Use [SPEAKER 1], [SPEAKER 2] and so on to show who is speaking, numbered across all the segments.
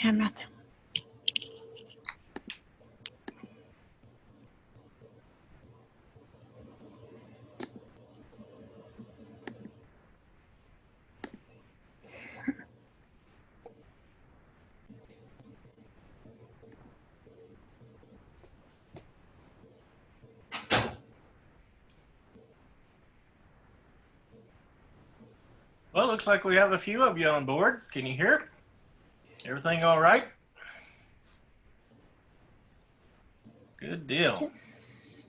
[SPEAKER 1] have nothing.
[SPEAKER 2] Well, looks like we have a few of you on board. Can you hear? Everything all right? Good deal. Let's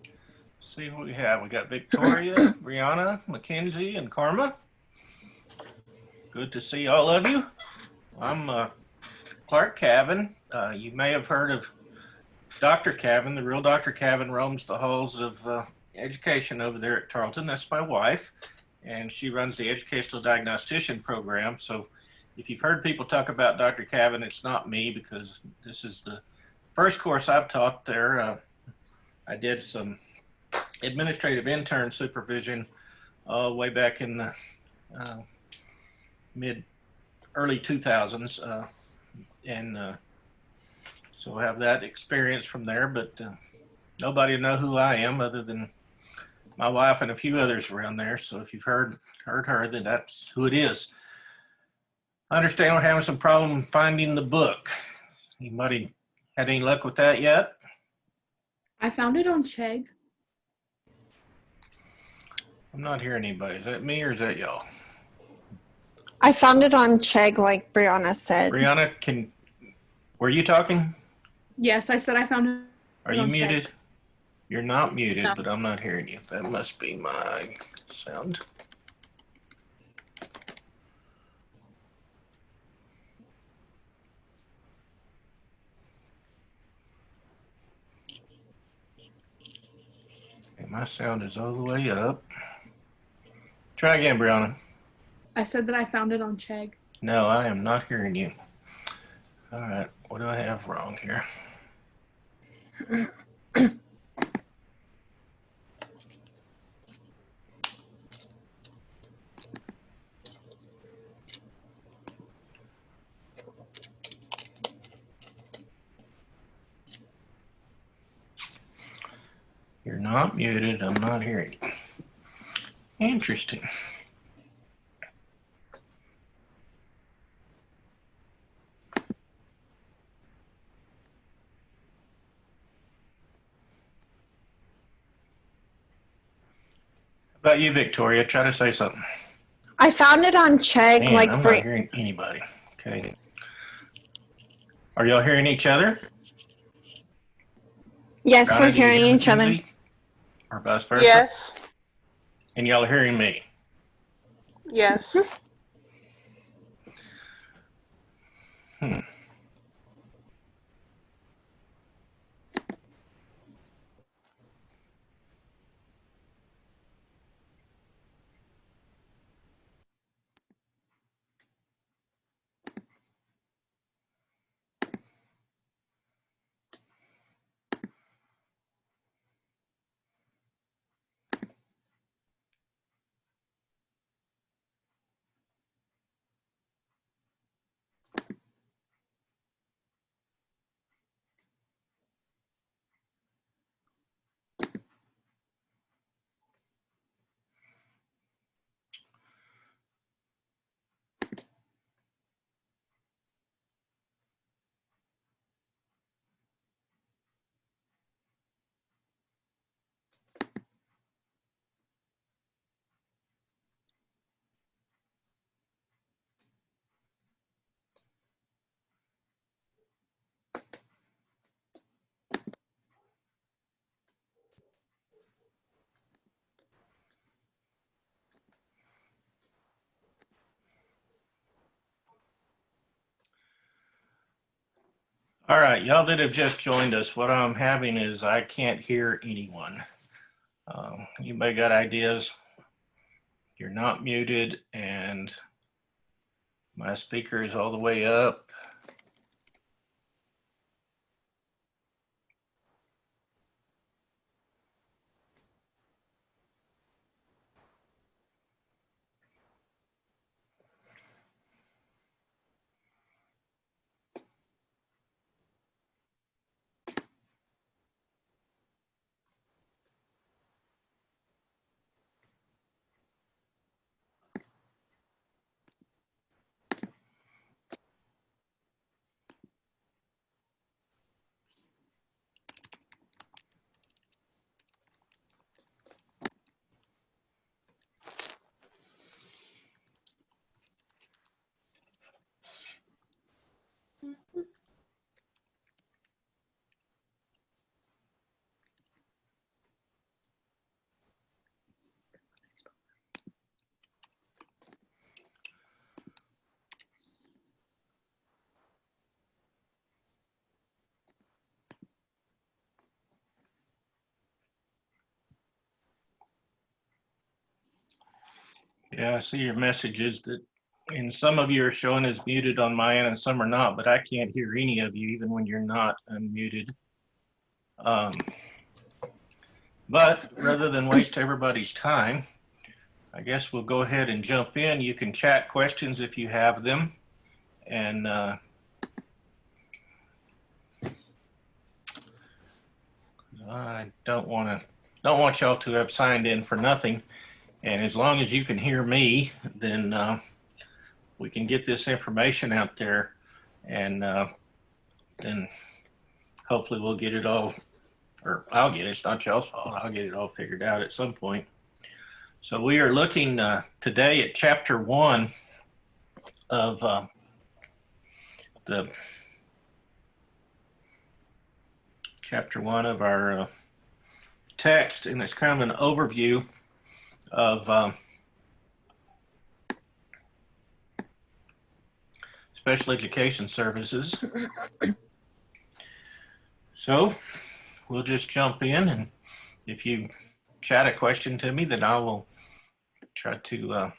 [SPEAKER 2] see what we have. We got Victoria, Brianna, Mackenzie, and Karma. Good to see all of you. I'm Clark Cavan. You may have heard of Dr. Cavan. The real Dr. Cavan roams the halls of education over there at Tarleton. That's my wife, and she runs the Educational Diagnostician program. So if you've heard people talk about Dr. Cavan, it's not me, because this is the first course I've taught there. I did some administrative intern supervision way back in the early 2000s, and so I have that experience from there, but nobody will know who I am other than my wife and a few others around there. So if you've heard her, then that's who it is. I understand we're having some problem finding the book. Anybody had any luck with that yet?
[SPEAKER 3] I found it on Chegg.
[SPEAKER 2] I'm not hearing anybody. Is that me or is that y'all?
[SPEAKER 1] I found it on Chegg, like Brianna said.
[SPEAKER 2] Brianna, were you talking?
[SPEAKER 3] Yes, I said I found it.
[SPEAKER 2] Are you
[SPEAKER 3] on
[SPEAKER 2] muted?
[SPEAKER 3] Chegg.
[SPEAKER 2] You're not muted,
[SPEAKER 3] No.
[SPEAKER 2] but I'm not hearing you. That must be my sound. Okay, my sound is all the way up. Try again, Brianna.
[SPEAKER 3] I said that I found it on Chegg.
[SPEAKER 2] No, I am not hearing you. All right, what do I have wrong here? You're not muted. I'm not hearing you. Interesting. How about you, Victoria? Try to say something.
[SPEAKER 1] I found it on Chegg,
[SPEAKER 2] Man,
[SPEAKER 1] like
[SPEAKER 2] I'm not hearing anybody. Okay. Are y'all hearing each other?
[SPEAKER 1] Yes,
[SPEAKER 2] Brianna,
[SPEAKER 1] we're
[SPEAKER 2] do you
[SPEAKER 1] hearing
[SPEAKER 2] hear
[SPEAKER 1] each other.
[SPEAKER 2] Mackenzie? Or vice versa?
[SPEAKER 4] Yes.
[SPEAKER 2] And y'all are hearing me?
[SPEAKER 4] Yes.
[SPEAKER 2] All right, y'all that have just joined us, what I'm having is I can't hear anyone. You may got ideas. You're not muted, and my speaker is all the way up. Yeah, I see your messages that, and some of you are showing as muted on my end and some are not, but I can't hear any of you even when you're not unmuted. But rather than waste everybody's time, I guess we'll go ahead and jump in. You can chat questions if you have them. And I don't want y'all to have signed in for nothing. And as long as you can hear me, then we can get this information out there, and then hopefully we'll get it all, or I'll get it. It's not y'all's fault. I'll get it all figured out at some point. So we are looking today at chapter 1 of our text, and it's kind of an overview of special education services. So we'll just jump in, and if you chat a question to me, then I will try to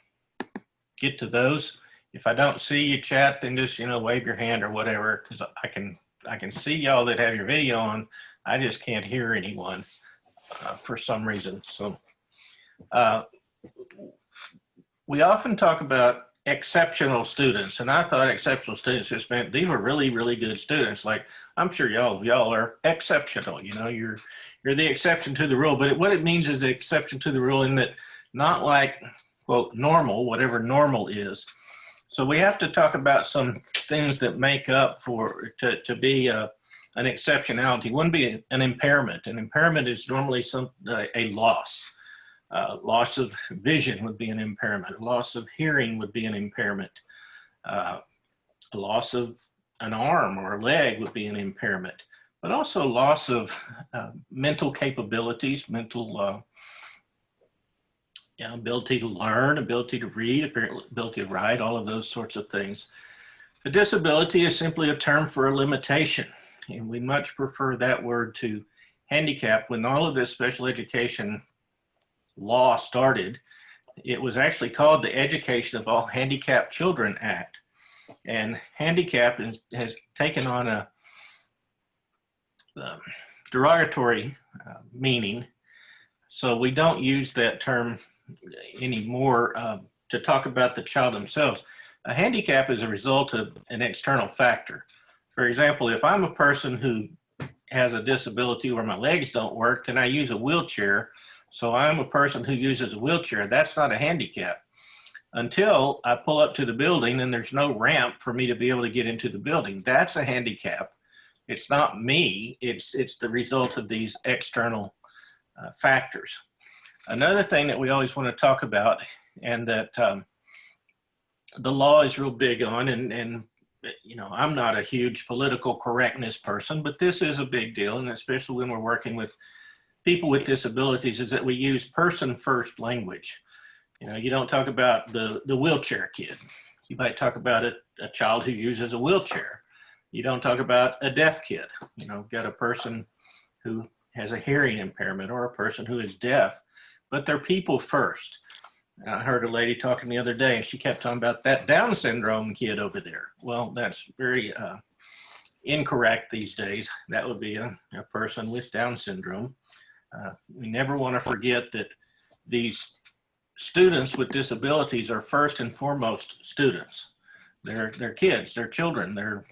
[SPEAKER 2] get to those. If I don't see you chat, then just wave your hand or whatever, because I can see y'all that have your video on. I just can't hear anyone for some reason. So we often talk about exceptional students, and I thought exceptional students just meant these were really, really good students. Like, I'm sure y'all are exceptional. You're the exception to the rule. But what it means is the exception to the rule in that not like, quote, normal, whatever normal is. So we have to talk about some things that make up for to be an exceptionality. One be an impairment. An impairment is normally a loss. Loss of vision would be an impairment. Loss of hearing would be an impairment. A loss of an arm or a leg would be an impairment. But also loss of mental capabilities, mental ability to learn, ability to read, ability to write, all of those sorts of things. A disability is simply a term for a limitation, and we much prefer that word to handicap. When all of this special education law started, it was actually called the Education of All Handicapped Children Act. And handicap has taken on a derogatory meaning. So we don't use that term anymore to talk about the child themselves. A handicap is a result of an external factor. For example, if I'm a person who has a disability where my legs don't work, then I use a wheelchair. So I'm a person who uses a wheelchair. That's not a handicap. Until I pull up to the building and there's no ramp for me to be able to get into the building. That's a handicap. It's not me. It's the result of these external factors. Another thing that we always want to talk about, and that the law is real big on, and I'm not a huge political correctness person, but this is a big deal, and especially when we're working with people with disabilities, is that we use person-first language. You don't talk about the wheelchair kid. You might talk about a child who uses a wheelchair. You don't talk about a deaf kid. Got a person who has a hearing impairment or a person who is deaf, but they're people first. I heard a lady talking the other day, and she kept talking about that Down syndrome kid over there. Well, that's very incorrect these days. That would be a person with Down syndrome. We never want to forget that these students with disabilities are first and foremost students. They're kids, they're children, they're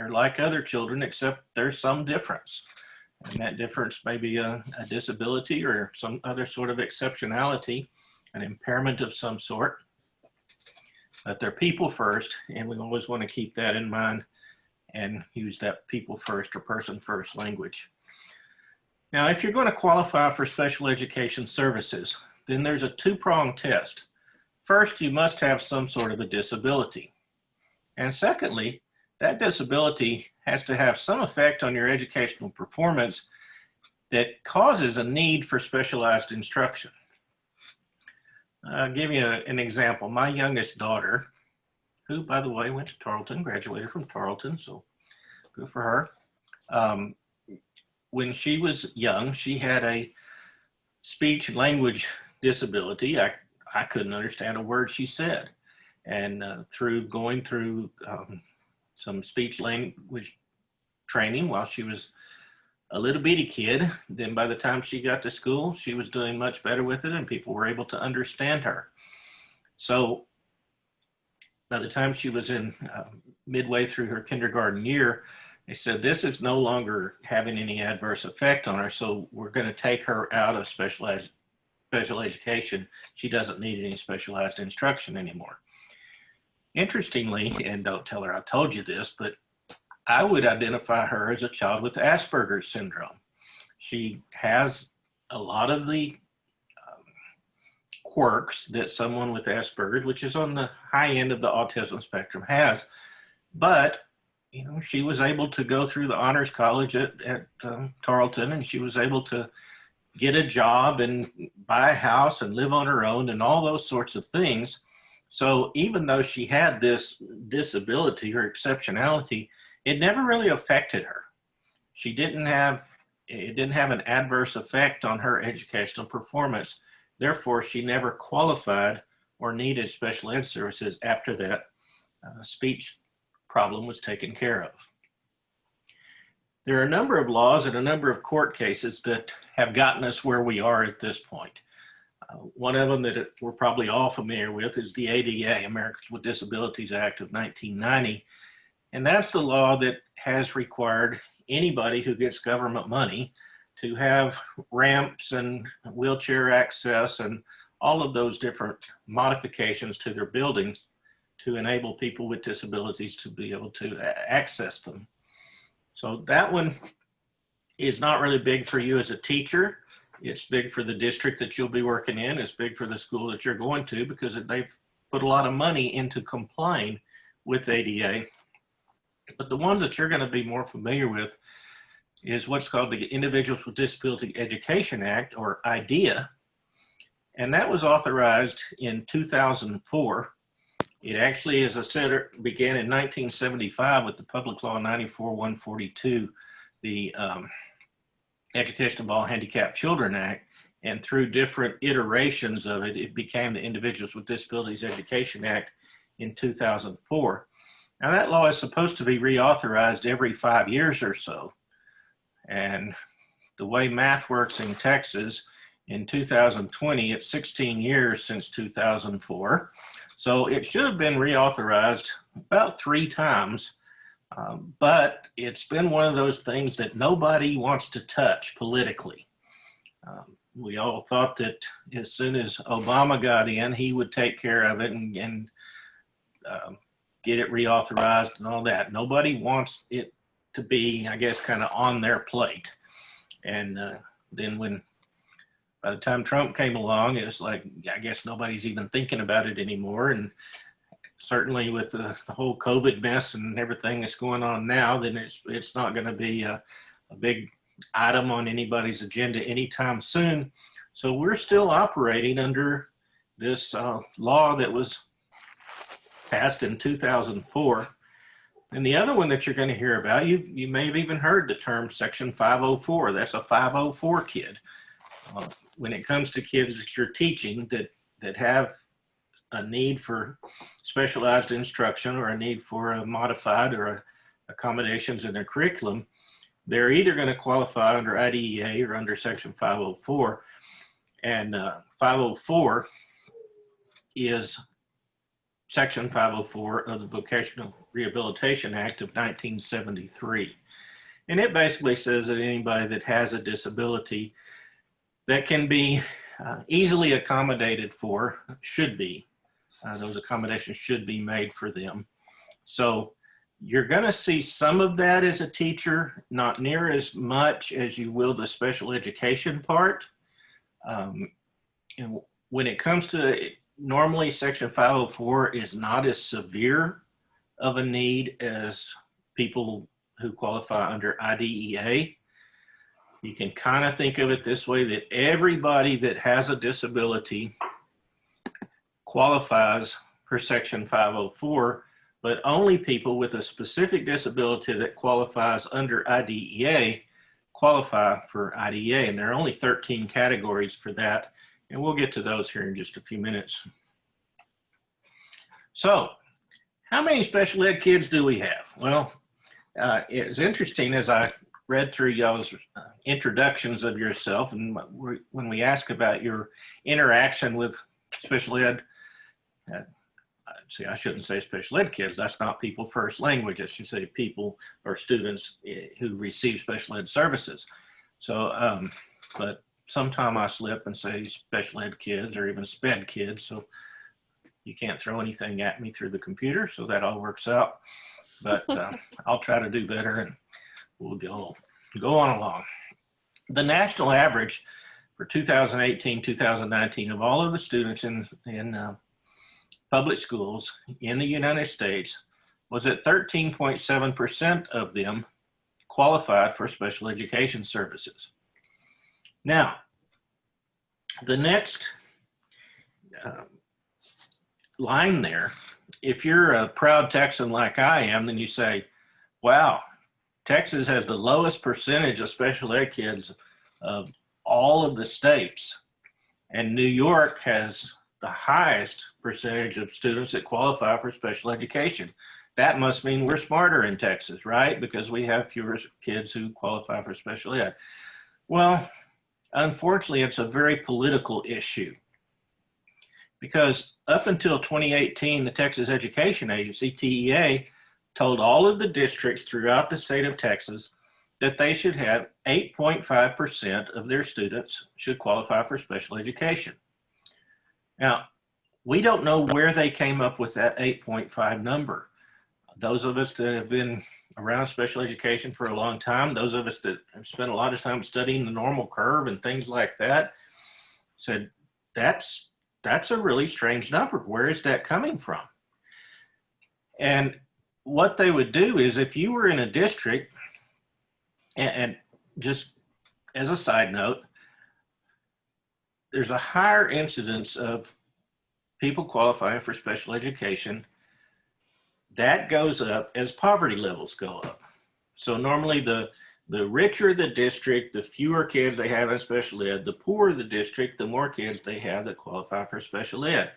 [SPEAKER 2] like other children, except there's some difference. And that difference may be a disability or some other sort of exceptionality, an impairment of some sort. But they're people first, and we always want to keep that in mind and use that people first or person first language. Now, if you're going to qualify for special education services, then there's a two-pronged test. First, you must have some sort of a disability. And secondly, that disability has to have some effect on your educational performance that causes a need for specialized instruction. I'll give you an example. My youngest daughter, who, by the way, went to Tarleton, graduated from Tarleton, so good for her. When she was young, she had a speech and language disability. I I couldn't understand a word she said. And through going through some speech language training while she was a little bitty kid, then by the time she got to school, she was doing much better with it and people were able to understand her. So by the time she was in midway through her kindergarten year, they said, this is no longer having any adverse effect on her, so we're going to take her out of special education. She doesn't need any specialized instruction anymore. Interestingly, and don't tell her I told you this, but I would identify her as a child with Asperger's syndrome. She has a lot of the quirks that someone with Asperger's, which is on the high end of the autism spectrum, has. But, you know, she was able to go through the honors college at Tarleton, and she was able to get a job and buy a house and live on her own and all those sorts of things. So even though she had this disability or exceptionality, it never really affected her. It didn't have an adverse effect on her educational performance. Therefore, she never qualified or needed special ed services after that speech problem was taken care of. There are a number of laws and a number of court cases that have gotten us where we are at this point. One of them that we're probably all familiar with is the ADA, Americans with Disabilities Act of 1990. And that's the law that has required anybody who gets government money to have ramps and wheelchair access and all of those different modifications to their buildings to enable people with disabilities to be able to access them. So that one is not really big for you as a teacher. It's big for the district that you'll be working in. It's big for the school that you're going to, because they've put a lot of money into complying with ADA. But the ones that you're going to be more familiar with is what's called the Individuals with Disability Education Act, or IDEA. And that was authorized in 2004. It actually, as I said, began in 1975 with the Public Law 94-142, the Education of All Handicapped Children Act. And through different iterations of it, it became the Individuals with Disabilities Education Act in 2004. Now that law is supposed to be reauthorized every 5 years or so. And the way math works in Texas, in 2020, it's 16 years since 2004. So it should have been reauthorized about 3 times, but it's been one of those things that nobody wants to touch politically. We all thought that as soon as Obama got in, he would take care of it and get it reauthorized and all that. Nobody wants it to be, I guess, kind of on their plate. And then by the time Trump came along, it was like, I guess nobody's even thinking about it anymore. And certainly with the whole COVID mess and everything that's going on now, then it's not going to be a big item on anybody's agenda anytime soon. So we're still operating under this law that was passed in 2004. And the other one that you're going to hear about, you may have even heard the term Section 504. That's a 504 kid. When it comes to kids that you're teaching that have a need for specialized instruction or a need for a modified or accommodations in their curriculum, they're either going to qualify under IDEA or under Section 504. And 504 is Section 504 of the Vocational Rehabilitation Act of 1973. And it basically says that anybody that has a disability that can be easily accommodated for should be. Those accommodations should be made for them. So you're going to see some of that as a teacher, not near as much as you will the special education part. And when it comes to normally Section 504 is not as severe of a need as people who qualify under IDEA. You can kind of think of it this way, that everybody that has a disability qualifies for Section 504, but only people with a specific disability that qualifies under IDEA qualify for IDEA. And there are only 13 categories for that. And we'll get to those here in just a few minutes. So, how many special ed kids do we have? Well, it's interesting as I read through y'all's introductions of yourself, and when we ask about your interaction with special ed, see, I shouldn't say special ed kids. That's not people first language. I should say people or students who receive special ed services. So, but sometime I slip and say special ed kids or even sped kids. So you can't throw anything at me through the computer. So that all works out. But I'll try to do better and we'll go on along. The national average for 2018, 2019 of all of the students in public schools in the United States was that 13.7% of them qualified for special education services. Now, the next line there, if you're a proud Texan like I am, then you say, wow, Texas has the lowest percentage of special ed kids of all of the states, and New York has the highest percentage of students that qualify for special education. That must mean we're smarter in Texas, right? Because we have fewer kids who qualify for special ed. Well, unfortunately, it's a very political issue. Because up until 2018, the Texas Education Agency, TEA, told all of the districts throughout the state of Texas that they should have 8.5% of their students should qualify for special education. Now, we don't know where they came up with that 8.5 number. Those of us that have been around special education for a long time, those of us that have spent a lot of time studying the normal curve and things like that, said, that's a really strange number. Where is that coming from? And what they would do is if you were in a district, and just as a side note, there's a higher incidence of people qualifying for special education. That goes up as poverty levels go up. So normally the richer the district, the fewer kids they have in special ed. The poorer the district, the more kids they have that qualify for special ed.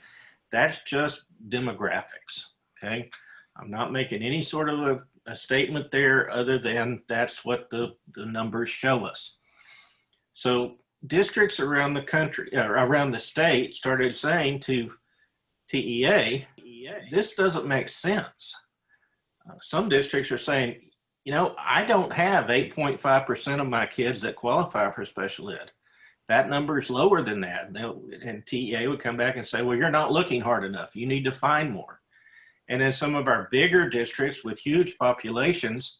[SPEAKER 2] That's just demographics, okay? I'm not making any sort of a statement there other than that's what the numbers show us. So districts around the country, around the state started saying to TEA, this doesn't make sense. Some districts are saying, you know, I don't have 8.5% of my kids that qualify for special ed. That number is lower than that. And TEA would come back and say, well, you're not looking hard enough. You need to find more. And then some of our bigger districts with huge populations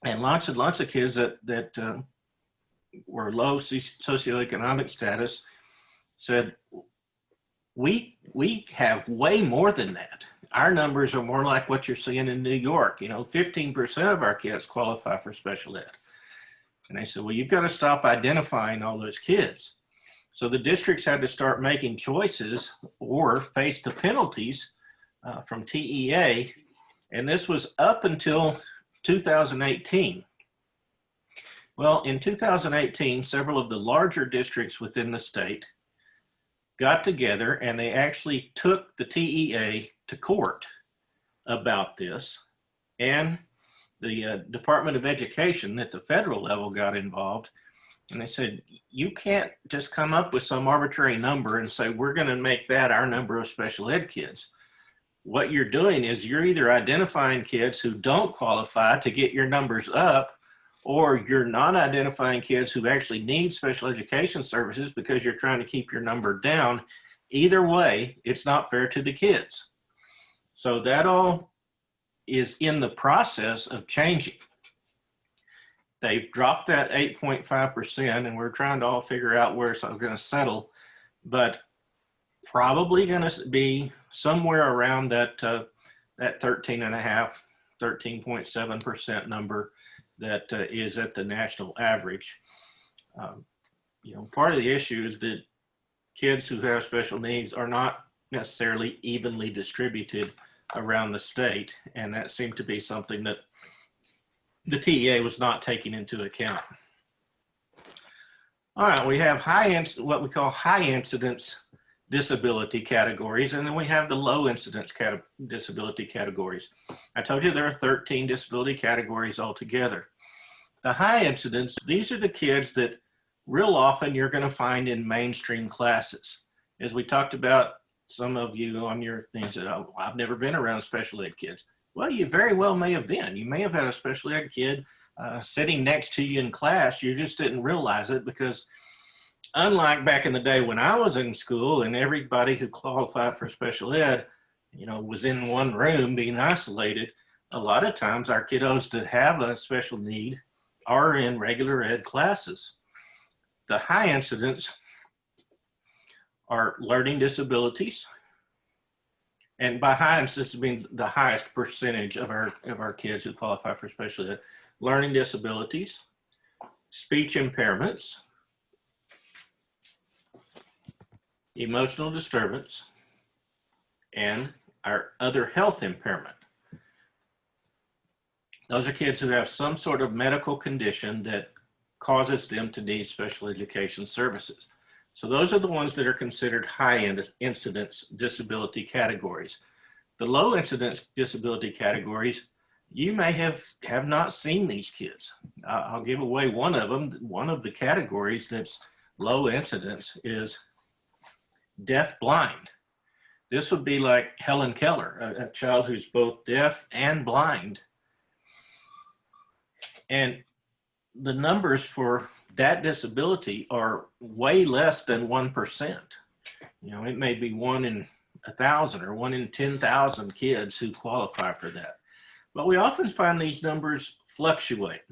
[SPEAKER 2] and lots of kids that were low socioeconomic status said, we have way more than that. Our numbers are more like what you're seeing in New York. You know, 15% of our kids qualify for special ed. And they said, well, you've got to stop identifying all those kids. So the districts had to start making choices or face the penalties from TEA. And this was up until 2018. Well, in 2018, several of the larger districts within the state got together and they actually took the TEA to court about this, and the Department of Education at the federal level got involved, and they said, you can't just come up with some arbitrary number and say, we're going to make that our number of special ed kids. What you're doing is you're either identifying kids who don't qualify to get your numbers up, or you're not identifying kids who actually need special education services because you're trying to keep your number down. Either way, it's not fair to the kids. So that all is in the process of changing. They've dropped that 8.5%, and we're trying to all figure out where it's going to settle, but probably going to be somewhere around that 13.5, 13.7% number that is at the national average. You know, part of the issue is that kids who have special needs are not necessarily evenly distributed around the state, and that seemed to be something that the TEA was not taking into account. All right, we have what we call high incidence disability categories, and then we have the low incidence disability categories. I told you there are 13 disability categories altogether. The high incidence, these are the kids that real often you're going to find in mainstream classes. As we talked about, some of you on your things that, oh, I've never been around special ed kids. Well, you very well may have been. You may have had a special ed kid sitting next to you in class. You just didn't realize it, because unlike back in the day when I was in school and everybody who qualified for special ed, was in one room being isolated, a lot of times our kiddos that have a special need are in regular ed classes. The high incidence are learning disabilities. And by high incidence, I mean the highest percentage of our kids who qualify for special ed. Learning disabilities, speech impairments, emotional disturbance, and our other health impairment. Those are kids who have some sort of medical condition that causes them to need special education services. So those are the ones that are considered high incidence disability categories. The low incidence disability categories, you may have not seen these kids. I'll give away one of them. One of the categories that's low incidence is deaf blind. This would be like Helen Keller, a child who's both deaf and blind. And the numbers for that disability are way less than 1%. It may be 1 in 1,000 or 1 in 10,000 kids who qualify for that. But we often find these numbers fluctuate.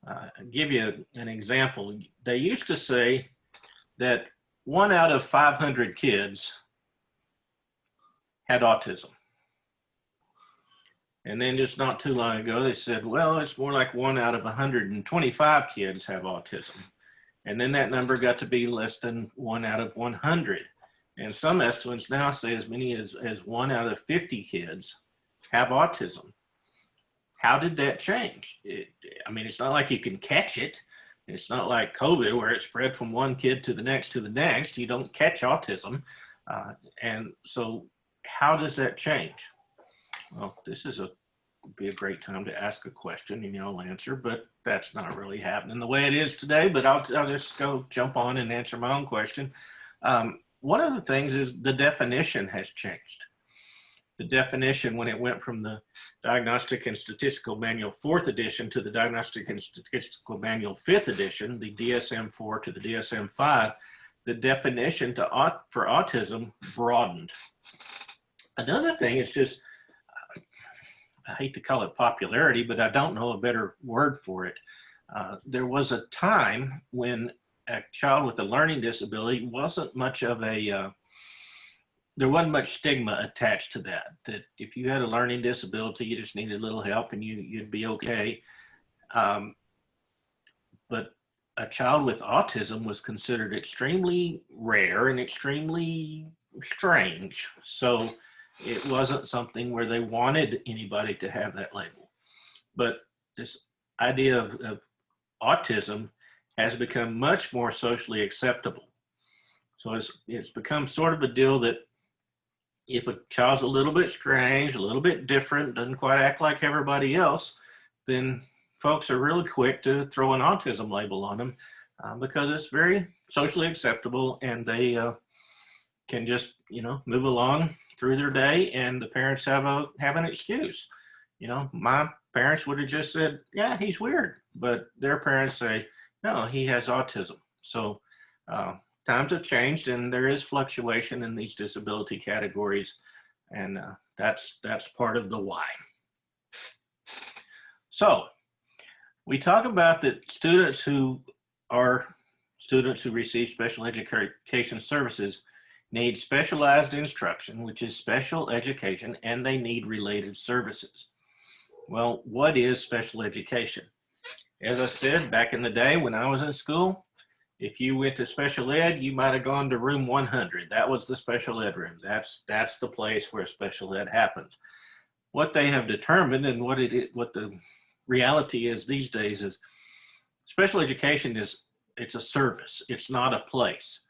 [SPEAKER 2] I'll give you an example. They used to say that 1 out of 500 kids had autism. And then just not too long ago, they said, well, it's more like 1 out of 125 kids have autism. And then that number got to be less than 1 out of 100. And some estimates now say as many as 1 out of 50 kids have autism. How did that change? It's not like you can catch it. It's not like COVID where it spread from one kid to the next to the next. You don't catch autism. And so how does that change? Well, this would be a great time to ask a question and I'll answer, but that's not really happening the way it is today, but I'll just go jump on and answer my own question. One of the things is the definition has changed. The definition, when it went from the Diagnostic and Statistical Manual 4th edition to the Diagnostic and Statistical Manual 5th edition, the DSM-4 to the DSM-5, the definition for autism broadened. Another thing is just, I hate to call it popularity, but I don't know a better word for it. There was a time when a child with a learning disability wasn't much of a, there wasn't much stigma attached to that if you had a learning disability, you just needed a little help and you'd be okay. But a child with autism was considered extremely rare and extremely strange. So it wasn't something where they wanted anybody to have that label. But this idea of autism has become much more socially acceptable. So it's become sort of a deal that if a child's a little bit strange, a little bit different, doesn't quite act like everybody else, then folks are really quick to throw an autism label on them because it's very socially acceptable and they can just, move along through their day and the parents have an excuse. My parents would have just said, yeah, he's weird, but their parents say, no, he has autism. So times have changed and there is fluctuation in these disability categories, and that's part of the why. So we talk about that students who receive special education services need specialized instruction, which is special education, and they need related services. Well, what is special education? As I said, back in the day when I was in school, if you went to special ed, you might have gone to room 100. That was the special ed room. That's the place where special ed happens. What they have determined and what the reality is these days is special education is it's a service. It's not a place.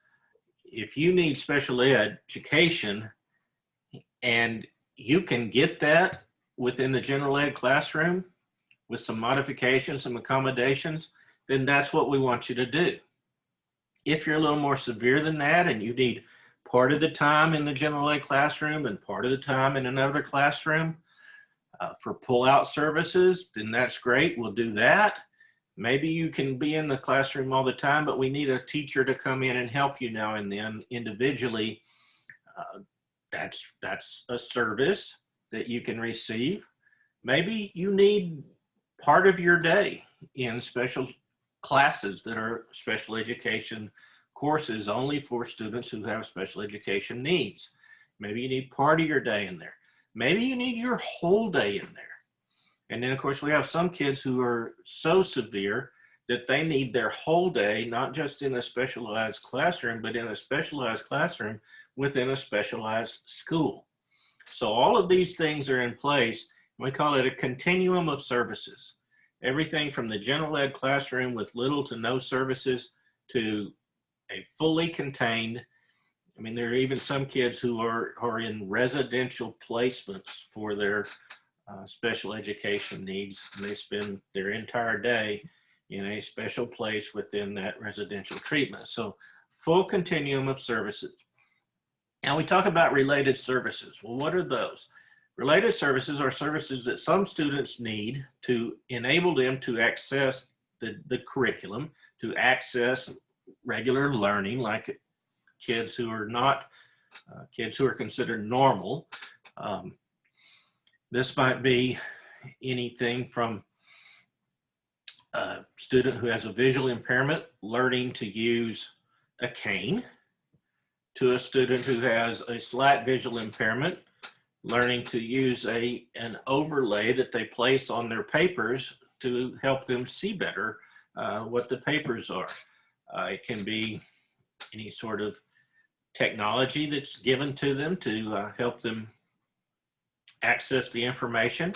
[SPEAKER 2] If you need special education and you can get that within the general ed classroom with some modifications, some accommodations, then that's what we want you to do. If you're a little more severe than that and you need part of the time in the general ed classroom and part of the time in another classroom for pull-out services, then that's great. We'll do that. Maybe you can be in the classroom all the time, but we need a teacher to come in and help you now and then individually. That's a service that you can receive. Maybe you need part of your day in special classes that are special education courses only for students who have special education needs. Maybe you need part of your day in there. Maybe you need your whole day in there. And then of course we have some kids who are so severe that they need their whole day, not just in a specialized classroom, but in a specialized classroom within a specialized school. So all of these things are in place. We call it a continuum of services. Everything from the general ed classroom with little to no services to a fully contained, I mean, there are even some kids who are in residential placements for their special education needs, and they spend their entire day in a special place within that residential treatment. So full continuum of services. Now we talk about related services. Well, what are those? Related services are services that some students need to enable them to access the curriculum, to access regular learning, like kids who are not, kids who are considered normal. This might be anything from a student who has a visual impairment learning to use a cane, to a student who has a slight visual impairment learning to use an overlay that they place on their papers to help them see better what the papers are. It can be any sort of technology that's given to them to help them access the information.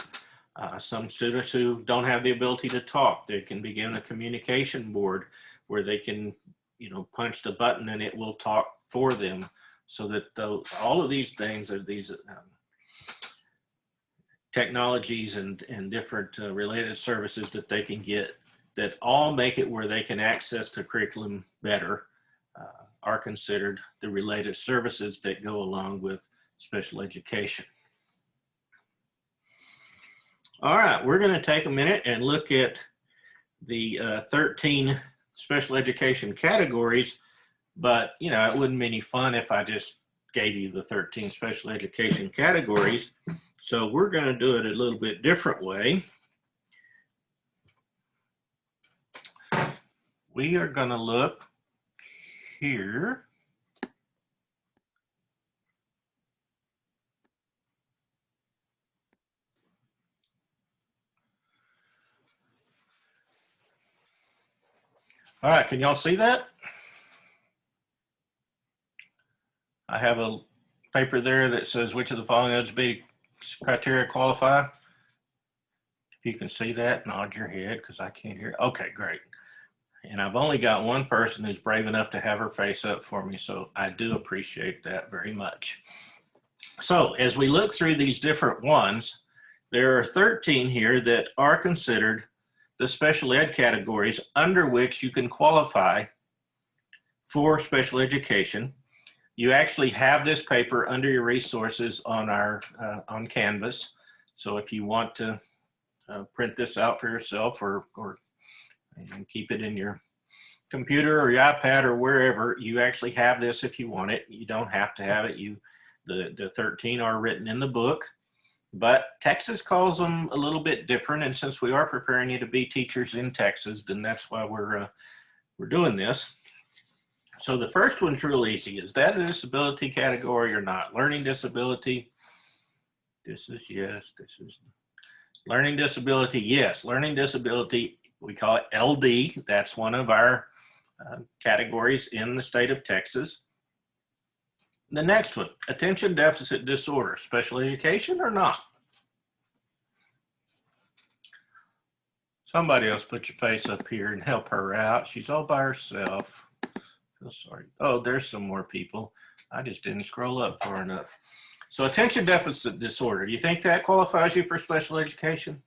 [SPEAKER 2] Some students who don't have the ability to talk, they can be given a communication board where they can, punch the button and it will talk for them. So that all of these things are these technologies and different related services that they can get that all make it where they can access the curriculum better are considered the related services that go along with special education. All right, we're going to take a minute and look at the 13 special education categories, but it wouldn't be any fun if I just gave you the 13 special education categories. So we're going to do it a little bit different way. We are going to look here. All right, can y'all see that? I have a paper there that says which of the following eligibility criteria qualify. If you can see that, nod your head because I can't hear. Okay, great. And I've only got one person who's brave enough to have her face up for me, so I do appreciate that very much. So as we look through these different ones, there are 13 here that are considered the special ed categories under which you can qualify for special education. You actually have this paper under your resources on our on Canvas. So if you want to print this out for yourself or keep it in your computer or your iPad or wherever, you actually have this if you want it. You don't have to have it. The 13 are written in the book, but Texas calls them a little bit different. And since we are preparing you to be teachers in Texas, then that's why we're doing this. So the first one's real easy. Is that a disability category or not? Learning disability. This is yes. This is learning disability. Yes, learning disability. We call it LD. That's one of our categories in the state of Texas. The next one, attention deficit disorder, special education or not? Somebody else put your face up here and help her out. She's all by herself. Feel sorry. Oh, there's some more people. I just didn't scroll up far enough. So attention deficit disorder. Do you think that qualifies you for special education?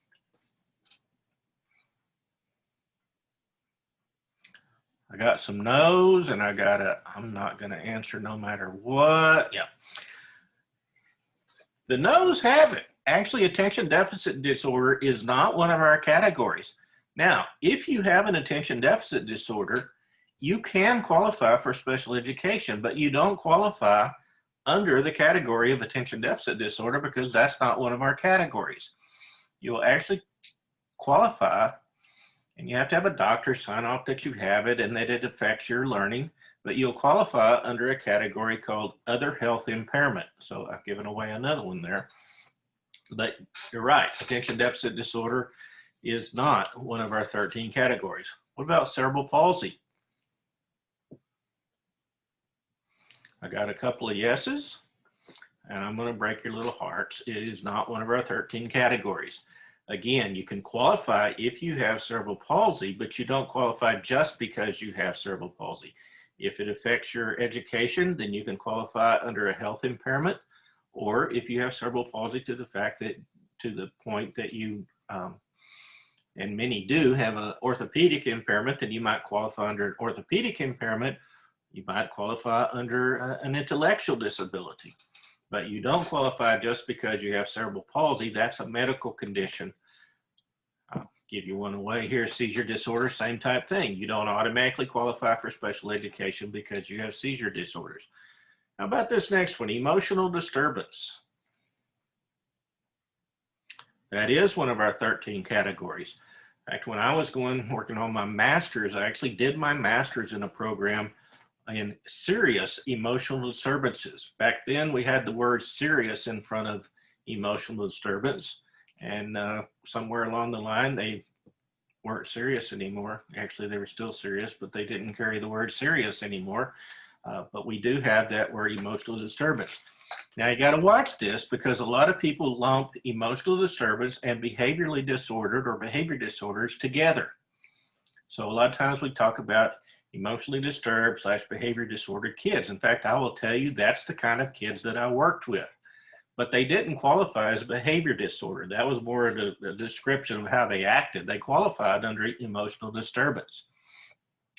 [SPEAKER 2] I got some no's and I got I'm not going to answer no matter what. Yeah. The no's have it. Actually, attention deficit disorder is not one of our categories. Now, if you have an attention deficit disorder, you can qualify for special education, but you don't qualify under the category of attention deficit disorder because that's not one of our categories. You'll actually qualify, and you have to have a doctor sign off that you have it and that it affects your learning, but you'll qualify under a category called other health impairment. So I've given away another one there. But you're right, attention deficit disorder is not one of our 13 categories. What about cerebral palsy? I got a couple of yeses, and I'm going to break your little hearts. It is not one of our 13 categories. Again, you can qualify if you have cerebral palsy, but you don't qualify just because you have cerebral palsy. If it affects your education, then you can qualify under a health impairment, or if you have cerebral palsy to the point that you, and many do have an orthopedic impairment, then you might qualify under an orthopedic impairment. You might qualify under an intellectual disability, but you don't qualify just because you have cerebral palsy. That's a medical condition. I'll give you one away here. Seizure disorder, same type thing. You don't automatically qualify for special education because you have seizure disorders. How about this next one, emotional disturbance? That is one of our 13 categories. In fact, when I was working on my master's, I actually did my master's in a program in serious emotional disturbances. Back then, we had the word serious in front of emotional disturbance, and somewhere along the line, they weren't serious anymore. Actually, they were still serious, but they didn't carry the word serious anymore. But we do have that word emotional disturbance. Now you got to watch this because a lot of people lump emotional disturbance and behaviorally disordered or behavior disorders together. So a lot of times we talk about emotionally disturbed / behavior disordered kids. In fact, I will tell you that's the kind of kids that I worked with. But they didn't qualify as behavior disorder. That was more of a description of how they acted. They qualified under emotional disturbance.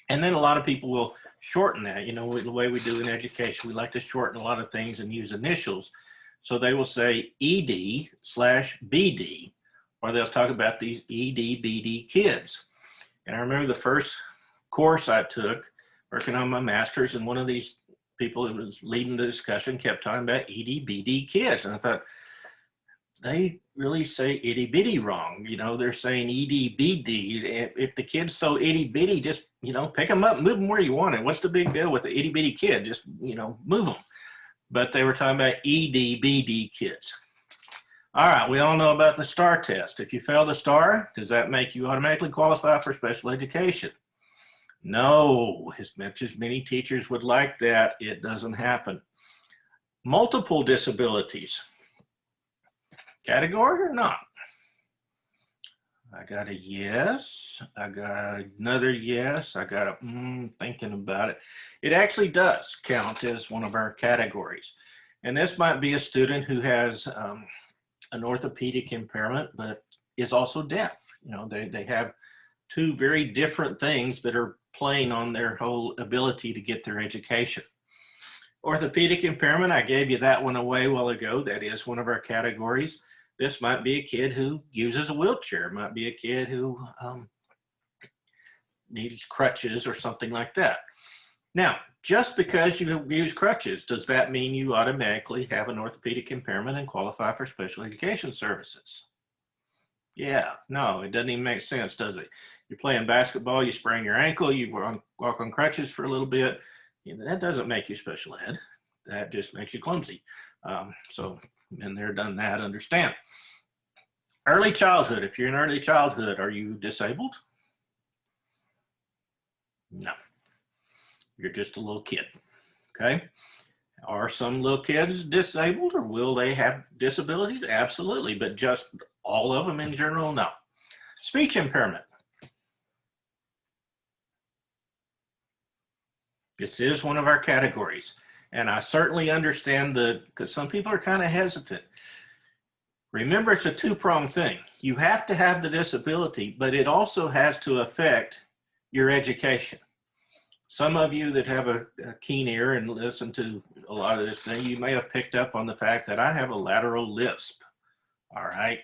[SPEAKER 2] And then a lot of people will shorten that. You know, the way we do in education, we like to shorten a lot of things and use initials. So they will say ED/BD, or they'll talk about these ED/BD kids. And I remember the first course I took working on my master's, and one of these people that was leading the discussion kept talking about ED/BD kids. And I thought, they really say itty bitty wrong. You know, they're saying ED/BD. If the kid's so itty bitty, just, you know, pick them up, move them where you want it. What's the big deal with the itty bitty kid? Just, you know, move them. But they were talking about ED/BD kids. All right, we all know about the STAR test. If you fail the STAR, does that make you automatically qualify for special education? No, as much as many teachers would like that, it doesn't happen. Multiple disabilities. Category or not? I got a yes. I got another yes. I got a thinking about it. It actually does count as one of our categories. And this might be a student who has an orthopedic impairment, but is also deaf. You know, they have two very different things that are playing on their whole ability to get their education. Orthopedic impairment, I gave you that one away a while ago. That is one of our categories. This might be a kid who uses a wheelchair. It might be a kid who needs crutches or something like that. Now, just because you use crutches, does that mean you automatically have an orthopedic impairment and qualify for special education services? Yeah, no, it doesn't even make sense, does it? You're playing basketball, you sprain your ankle, you walk on crutches for a little bit. You know, that doesn't make you special ed. That just makes you clumsy. So, and they're done that, understand. Early childhood, if you're in early childhood, are you disabled? No, you're just a little kid, okay? Are some little kids disabled, or will they have disabilities? Absolutely, but just all of them in general, no. Speech impairment. This is one of our categories. And I certainly understand because some people are kind of hesitant. Remember, it's a two-pronged thing. You have to have the disability, but it also has to affect your education. Some of you that have a keen ear and listen to a lot of this thing, you may have picked up on the fact that I have a lateral lisp. All right.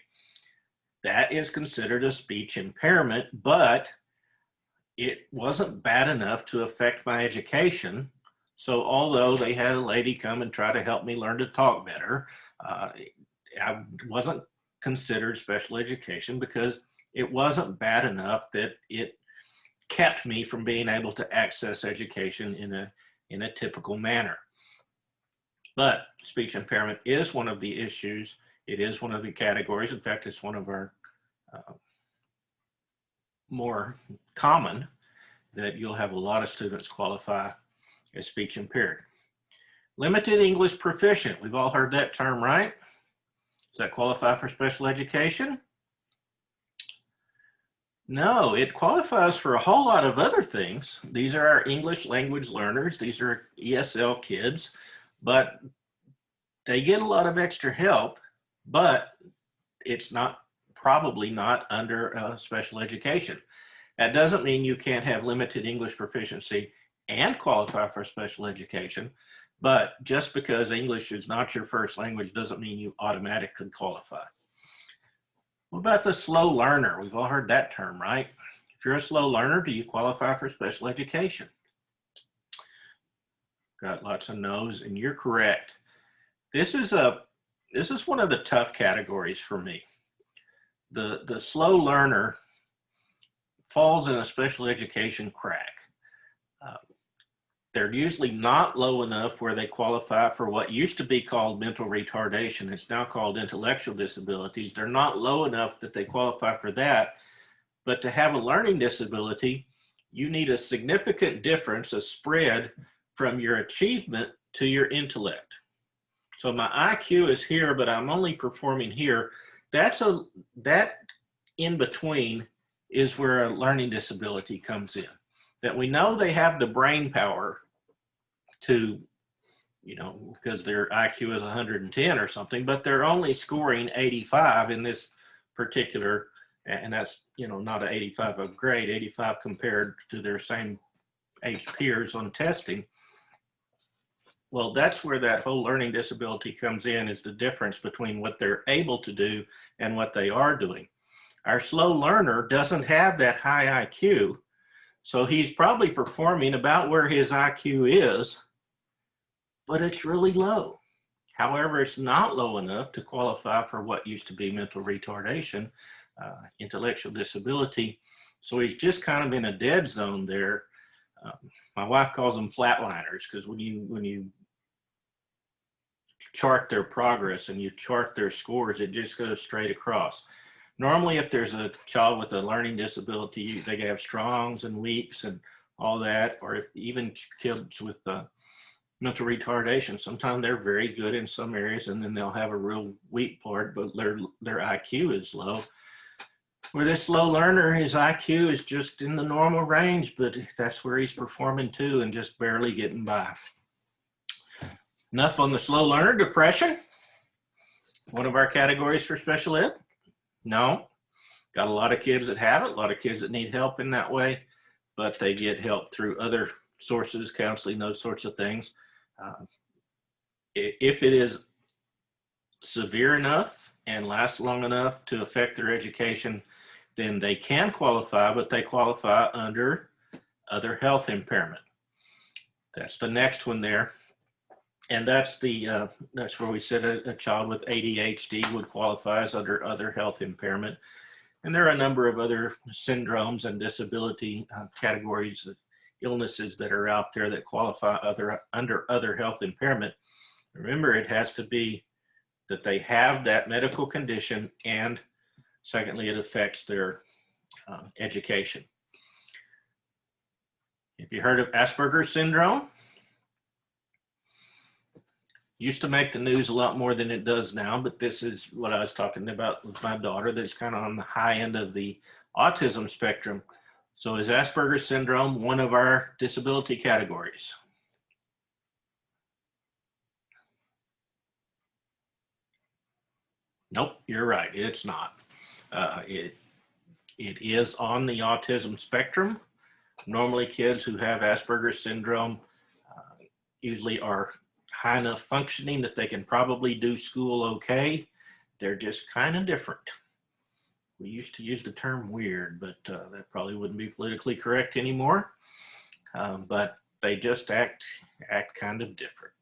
[SPEAKER 2] That is considered a speech impairment, but it wasn't bad enough to affect my education. So although they had a lady come and try to help me learn to talk better, I wasn't considered special education because it wasn't bad enough that it kept me from being able to access education in a typical manner. But speech impairment is one of the issues. It is one of the categories. In fact, it's one of our more common that you'll have a lot of students qualify as speech impaired. Limited English proficient. We've all heard that term, right? Does that qualify for special education? No, it qualifies for a whole lot of other things. These are our English language learners. These are ESL kids, but they get a lot of extra help, but it's probably not under special education. That doesn't mean you can't have limited English proficiency and qualify for special education, but just because English is not your first language doesn't mean you automatically qualify. What about the slow learner? We've all heard that term, right? If you're a slow learner, do you qualify for special education? Got lots of no's, and you're correct. This is one of the tough categories for me. The slow learner falls in a special education crack. They're usually not low enough where they qualify for what used to be called mental retardation. It's now called intellectual disabilities. They're not low enough that they qualify for that. But to have a learning disability, you need a significant difference, a spread from your achievement to your intellect. So my IQ is here, but I'm only performing here. That in between is where a learning disability comes in. That we know they have the brain power to, because their IQ is 110 or something, but they're only scoring 85 in this particular, and that's, not an 85 of grade, 85 compared to their same age peers on testing. Well, that's where that whole learning disability comes in, is the difference between what they're able to do and what they are doing. Our slow learner doesn't have that high IQ, so he's probably performing about where his IQ is, but it's really low. However, it's not low enough to qualify for what used to be mental retardation, intellectual disability. So he's just kind of in a dead zone there. My wife calls them flatliners, because when you chart their progress and you chart their scores, it just goes straight across. Normally, if there's a child with a learning disability, they have strongs and weaks and all that, or if even kids with mental retardation, sometimes they're very good in some areas and then they'll have a real weak part, but their IQ is low. Where this slow learner, his IQ is just in the normal range, but that's where he's performing too and just barely getting by. Enough on the slow learner. Depression, one of our categories for special ed? No. Got a lot of kids that have it, a lot of kids that need help in that way, but they get help through other sources, counseling, those sorts of things. If it is severe enough and lasts long enough to affect their education, then they can qualify, but they qualify under other health impairment. That's the next one there. And that's where we said a child with ADHD would qualify as under other health impairment. And there are a number of other syndromes and disability categories of illnesses that are out there that qualify under other health impairment. Remember, it has to be that they have that medical condition, and secondly, it affects their education. If you heard of Asperger's syndrome, used to make the news a lot more than it does now, but this is what I was talking about with my daughter, that's kind of on the high end of the autism spectrum. So is Asperger's syndrome one of our disability categories? Nope, you're right, it's not. It is on the autism spectrum. Normally kids who have Asperger's syndrome usually are high enough functioning that they can probably do school okay. They're just kind of different. We used to use the term weird, but that probably wouldn't be politically correct anymore. But they just act kind of different.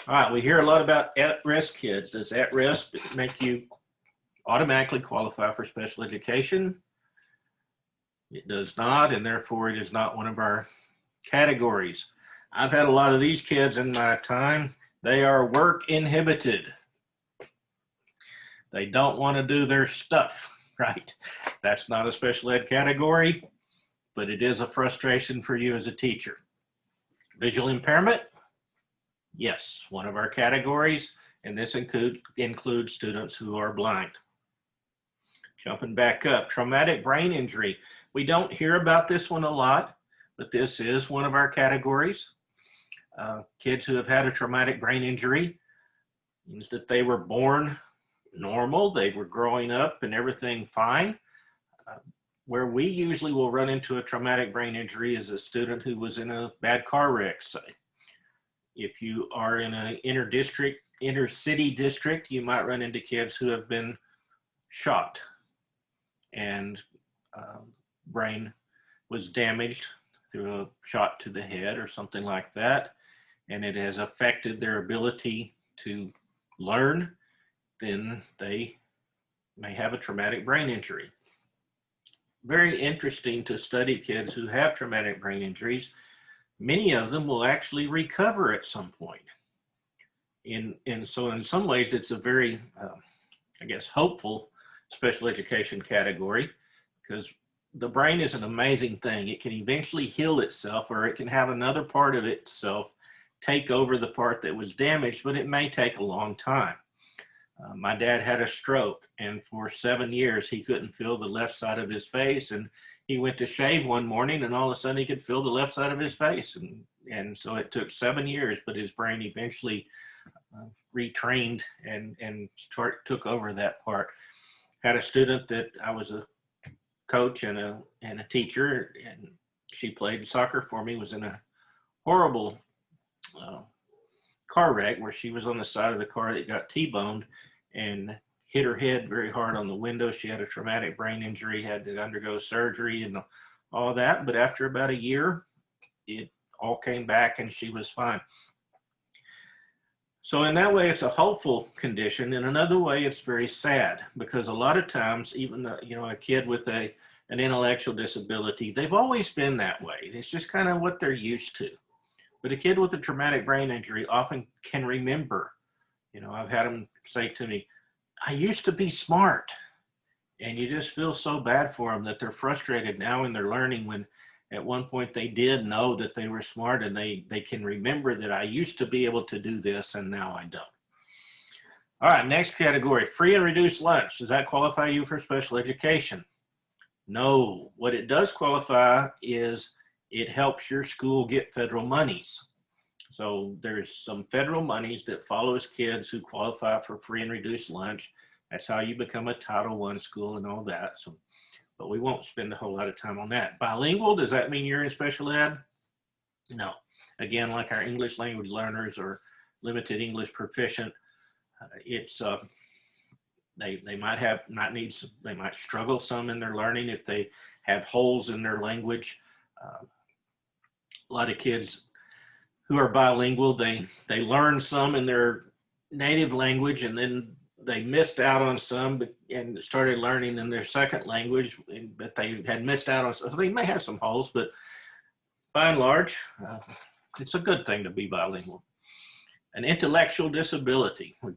[SPEAKER 2] All right, we hear a lot about at-risk kids. Does at-risk make you automatically qualify for special education? It does not, and therefore it is not one of our categories. I've had a lot of these kids in my time. They are work inhibited. They don't want to do their stuff, right? That's not a special ed category, but it is a frustration for you as a teacher. Visual impairment? Yes, one of our categories, and this includes students who are blind. Jumping back up, traumatic brain injury. We don't hear about this one a lot, but this is one of our categories. Kids who have had a traumatic brain injury means that they were born normal, they were growing up and everything fine. Where we usually will run into a traumatic brain injury is a student who was in a bad car wreck, say. If you are in an inner city district, you might run into kids who have been shot and brain was damaged through a shot to the head or something like that, and it has affected their ability to learn, then they may have a traumatic brain injury. Very interesting to study kids who have traumatic brain injuries. Many of them will actually recover at some point. And so in some ways, it's a very, I guess, hopeful special education category, because the brain is an amazing thing. It can eventually heal itself, or it can have another part of itself take over the part that was damaged, but it may take a long time. My dad had a stroke, and for 7 years, he couldn't feel the left side of his face. And he went to shave one morning, and all of a sudden he could feel the left side of his face. And so it took 7 years, but his brain eventually retrained and took over that part. Had a student that I was a coach and a teacher, and she played soccer for me, was in a horrible car wreck where she was on the side of the car that got T-boned and hit her head very hard on the window. She had a traumatic brain injury, had to undergo surgery and all that. But after about a year, it all came back and she was fine. So in that way, it's a hopeful condition. In another way, it's very sad, because a lot of times, even a kid with an intellectual disability, they've always been that way. It's just kind of what they're used to. But a kid with a traumatic brain injury often can remember. I've had them say to me, I used to be smart. And you just feel so bad for them that they're frustrated now in their learning, when at one point they did know that they were smart, and they can remember that I used to be able to do this and now I don't. All right, next category, free and reduced lunch. Does that qualify you for special education? No. What it does qualify is it helps your school get federal monies. So there's some federal monies that follows kids who qualify for free and reduced lunch. That's how you become a Title I school and all that. So, but we won't spend a whole lot of time on that. Bilingual, does that mean you're in special ed? No. Again, like our English language learners or limited English proficient, they might struggle some in their learning if they have holes in their language. A lot of kids who are bilingual, they learn some in their native language, and then they missed out on some and started learning in their second language, but they had missed out on some. They may have some holes, but by and large, it's a good thing to be bilingual. An intellectual disability, we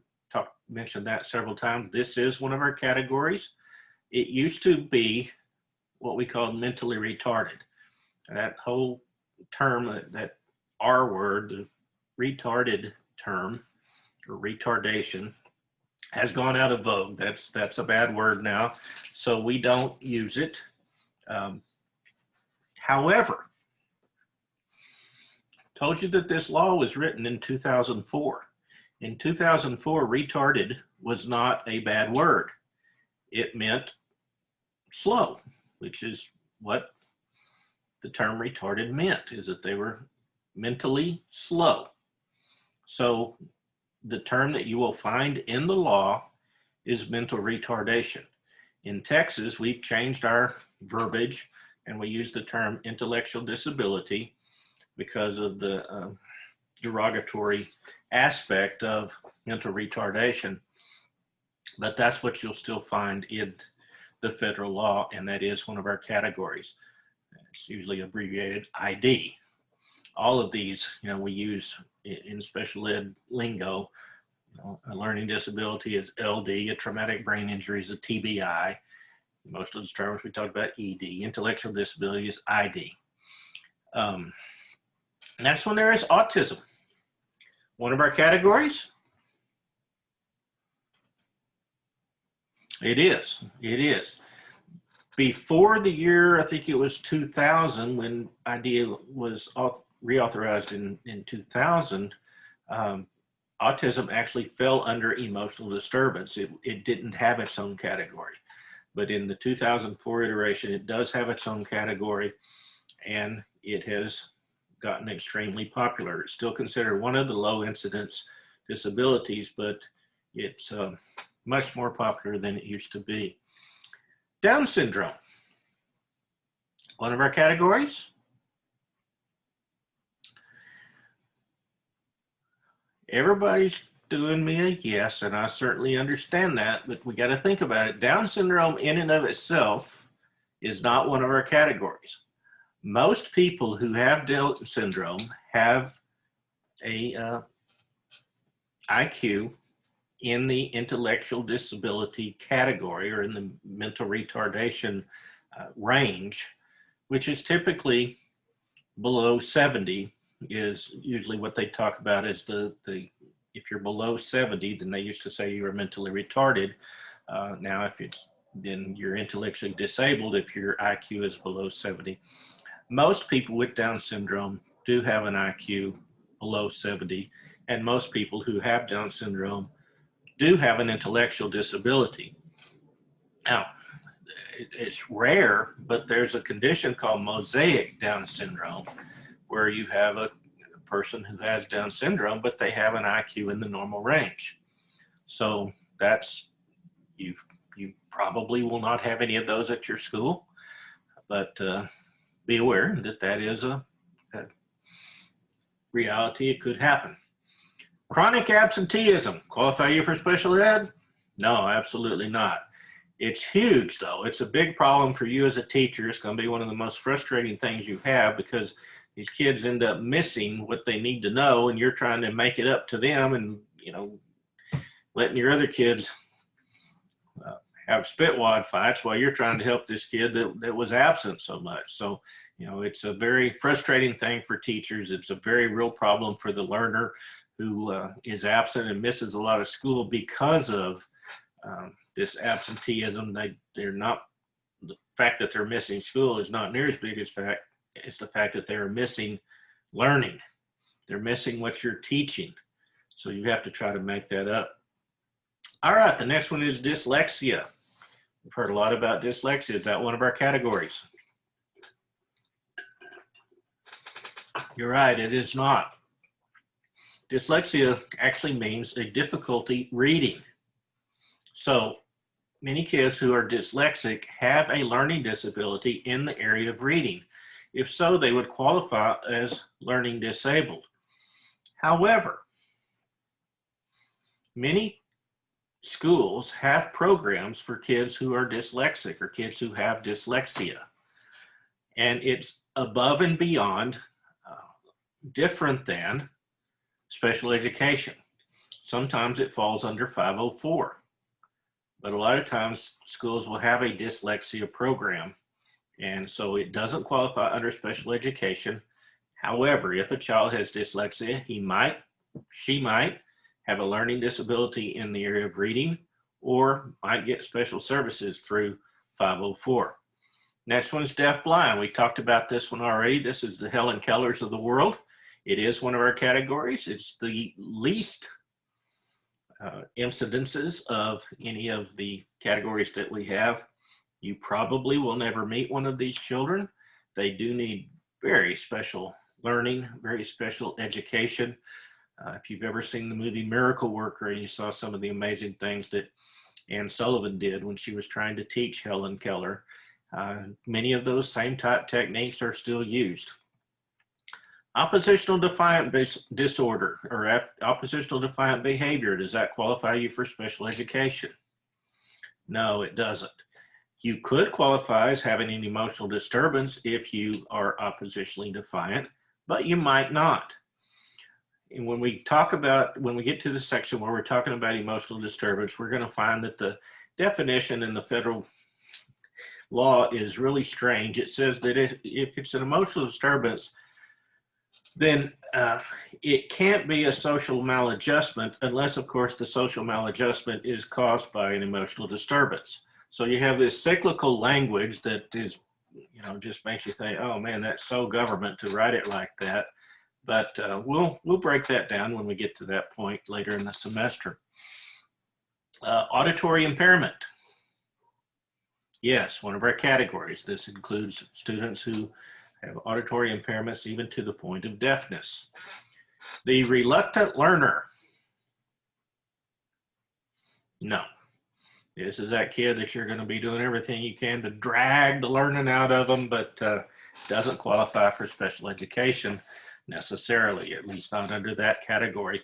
[SPEAKER 2] mentioned that several times. This is one of our categories. It used to be what we call mentally retarded. That whole term, that R word, the retarded term or retardation, has gone out of vogue. That's a bad word now, so we don't use it. However, told you that this law was written in 2004. In 2004, retarded was not a bad word. It meant slow, which is what the term retarded meant, is that they were mentally slow. So the term that you will find in the law is mental retardation. In Texas, we've changed our verbiage and we use the term intellectual disability because of the derogatory aspect of mental retardation. But that's what you'll still find in the federal law, and that is one of our categories. It's usually abbreviated ID. All of these, we use in special ed lingo. A learning disability is LD, a traumatic brain injury is a TBI. Most of the terms we talked about ED. Intellectual disability is ID. Next one there is autism. One of our categories. It is. Before the year, I think it was 2000, when IDEA was reauthorized in 2000, autism actually fell under emotional disturbance. It didn't have its own category. But in the 2004 iteration, it does have its own category, and it has gotten extremely popular. It's still considered one of the low incidence disabilities, but it's much more popular than it used to be. Down syndrome, one of our categories. Everybody's doing me a yes, and I certainly understand that, but we got to think about it. Down syndrome in and of itself is not one of our categories. Most people who have Down syndrome have a IQ in the intellectual disability category, or in the mental retardation range, which is typically below 70, is usually what they talk about as if you're below 70, then they used to say you were mentally retarded. Now, then you're intellectually disabled if your IQ is below 70. Most people with Down syndrome do have an IQ below 70, and most people who have Down syndrome do have an intellectual disability. Now, it's rare, but there's a condition called mosaic Down syndrome, where you have a person who has Down syndrome, but they have an IQ in the normal range. So that's, you probably will not have any of those at your school, but be aware that that is a reality. It could happen. Chronic absenteeism, qualify you for special ed? No, absolutely not. It's huge though. It's a big problem for you as a teacher. It's going to be one of the most frustrating things you have, because these kids end up missing what they need to know, and you're trying to make it up to them, and letting your other kids have spitwad fights while you're trying to help this kid that was absent so much. So, it's a very frustrating thing for teachers. It's a very real problem for the learner who is absent and misses a lot of school because of this absenteeism. They're not, the fact that they're missing school is not near as big as fact. It's the fact that they're missing learning. They're missing what you're teaching. So you have to try to make that up. All right, the next one is dyslexia. We've heard a lot about dyslexia. Is that one of our categories? You're right, it is not. Dyslexia actually means a difficulty reading. So many kids who are dyslexic have a learning disability in the area of reading. If so, they would qualify as learning disabled. However, many schools have programs for kids who are dyslexic or kids who have dyslexia. And it's above and beyond different than special education. Sometimes it falls under 504. But a lot of times schools will have a dyslexia program, and so it doesn't qualify under special education. However, if a child has dyslexia, she might have a learning disability in the area of reading, or might get special services through 504. Next one is deaf-blind. We talked about this one already. This is the Helen Kellers of the world. It is one of our categories. It's the least incidences of any of the categories that we have. You probably will never meet one of these children. They do need very special learning, very special education. If you've ever seen the movie Miracle Worker and you saw some of the amazing things that Anne Sullivan did when she was trying to teach Helen Keller, many of those same type techniques are still used. Oppositional defiant disorder or oppositional defiant behavior, does that qualify you for special education? No, it doesn't. You could qualify as having an emotional disturbance if you are oppositionally defiant, but you might not. And when we get to the section where we're talking about emotional disturbance, we're going to find that the definition in the federal law is really strange. It says that if it's an emotional disturbance, then it can't be a social maladjustment unless, of course, the social maladjustment is caused by an emotional disturbance. So you have this cyclical language that is, just makes you think, oh man, that's so government to write it like that. But we'll break that down when we get to that point later in the semester. Auditory impairment. Yes, one of our categories. This includes students who have auditory impairments even to the point of deafness. The reluctant learner. No. This is that kid that you're going to be doing everything you can to drag the learning out of them, but doesn't qualify for special education necessarily, at least not under that category.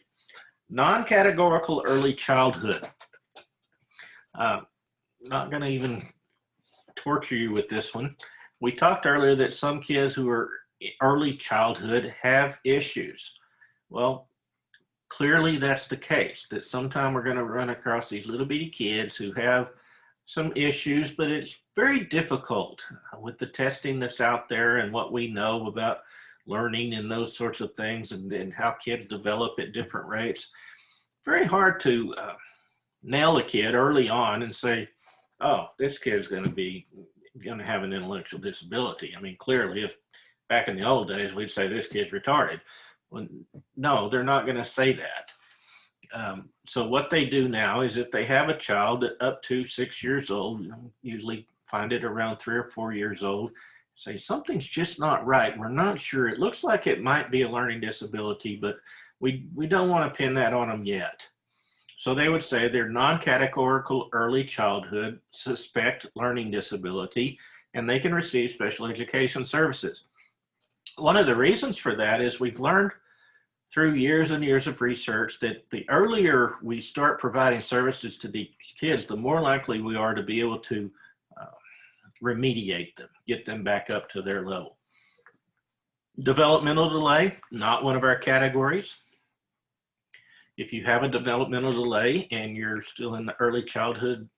[SPEAKER 2] Non-categorical early childhood. Not going to even torture you with this one. We talked earlier that some kids who are early childhood have issues. Well, clearly that's the case, that sometime we're going to run across these little bitty kids who have some issues, but it's very difficult with the testing that's out there and what we know about learning and those sorts of things and how kids develop at different rates. Very hard to nail a kid early on and say, oh, this kid's going to have an intellectual disability. I mean, clearly, if back in the old days, we'd say this kid's retarded. Well, no, they're not going to say that. So what they do now is if they have a child up to 6 years old, usually find it around 3 or 4 years old, say something's just not right. We're not sure. It looks like it might be a learning disability, but we don't want to pin that on them yet. So they would say they're non-categorical early childhood, suspect learning disability, and they can receive special education services. One of the reasons for that is we've learned through years and years of research that the earlier we start providing services to these kids, the more likely we are to be able to remediate them, get them back up to their level. Developmental delay, not one of our categories. If you have a developmental delay and you're still in the early childhood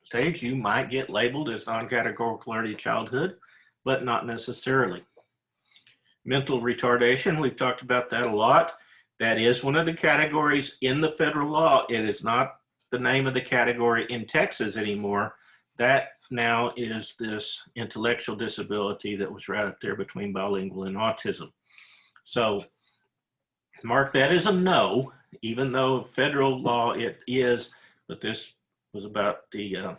[SPEAKER 2] stage, you might get labeled as non-categorical early childhood, but not necessarily. Mental retardation, we've talked about that a lot. That is one of the categories in the federal law. It is not the name of the category in Texas anymore. That now is this intellectual disability that was right up there between bilingual and autism. So mark that as a no, even though federal law it is, but this was about the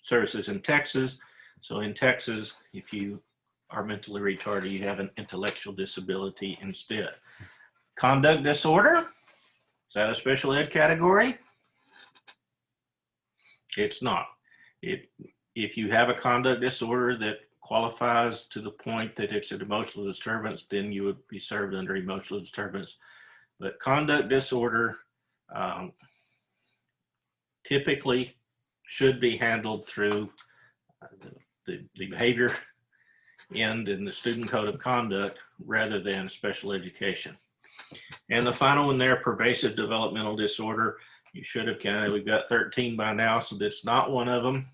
[SPEAKER 2] services in Texas. So in Texas, if you are mentally retarded, you have an intellectual disability instead. Conduct disorder, is that a special ed category? It's not. If you have a conduct disorder that qualifies to the point that it's an emotional disturbance, then you would be served under emotional disturbance. But conduct disorder typically should be handled through the behavior end in the student code of conduct rather than special education. And the final one there, pervasive developmental disorder, you should have counted. We've got 13 by now, so that's not one of them,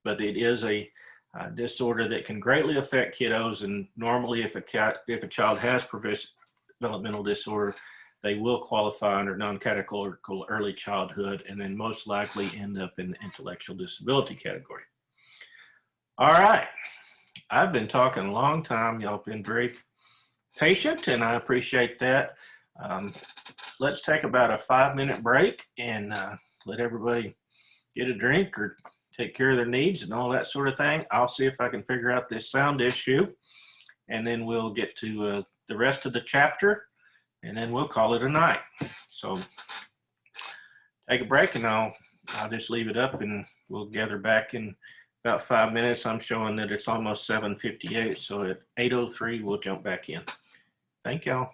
[SPEAKER 2] but it is a disorder that can greatly affect kiddos. And normally if a child has pervasive developmental disorder, they will qualify under non-categorical early childhood and then most likely end up in the intellectual disability category. All right, I've been talking a long time. Y'all been very patient, and I appreciate that. Um, let's take about a 5-minute break and let everybody get a drink or take care of their needs and all that sort of thing. I'll see if I can figure out this sound issue, and then we'll get to the rest of the chapter, and then we'll call it a night. So take a break, and I'll just leave it up, and we'll gather back in about 5 minutes. I'm showing that it's almost 7:58, so at 8:03 we'll jump back in. Thank y'all.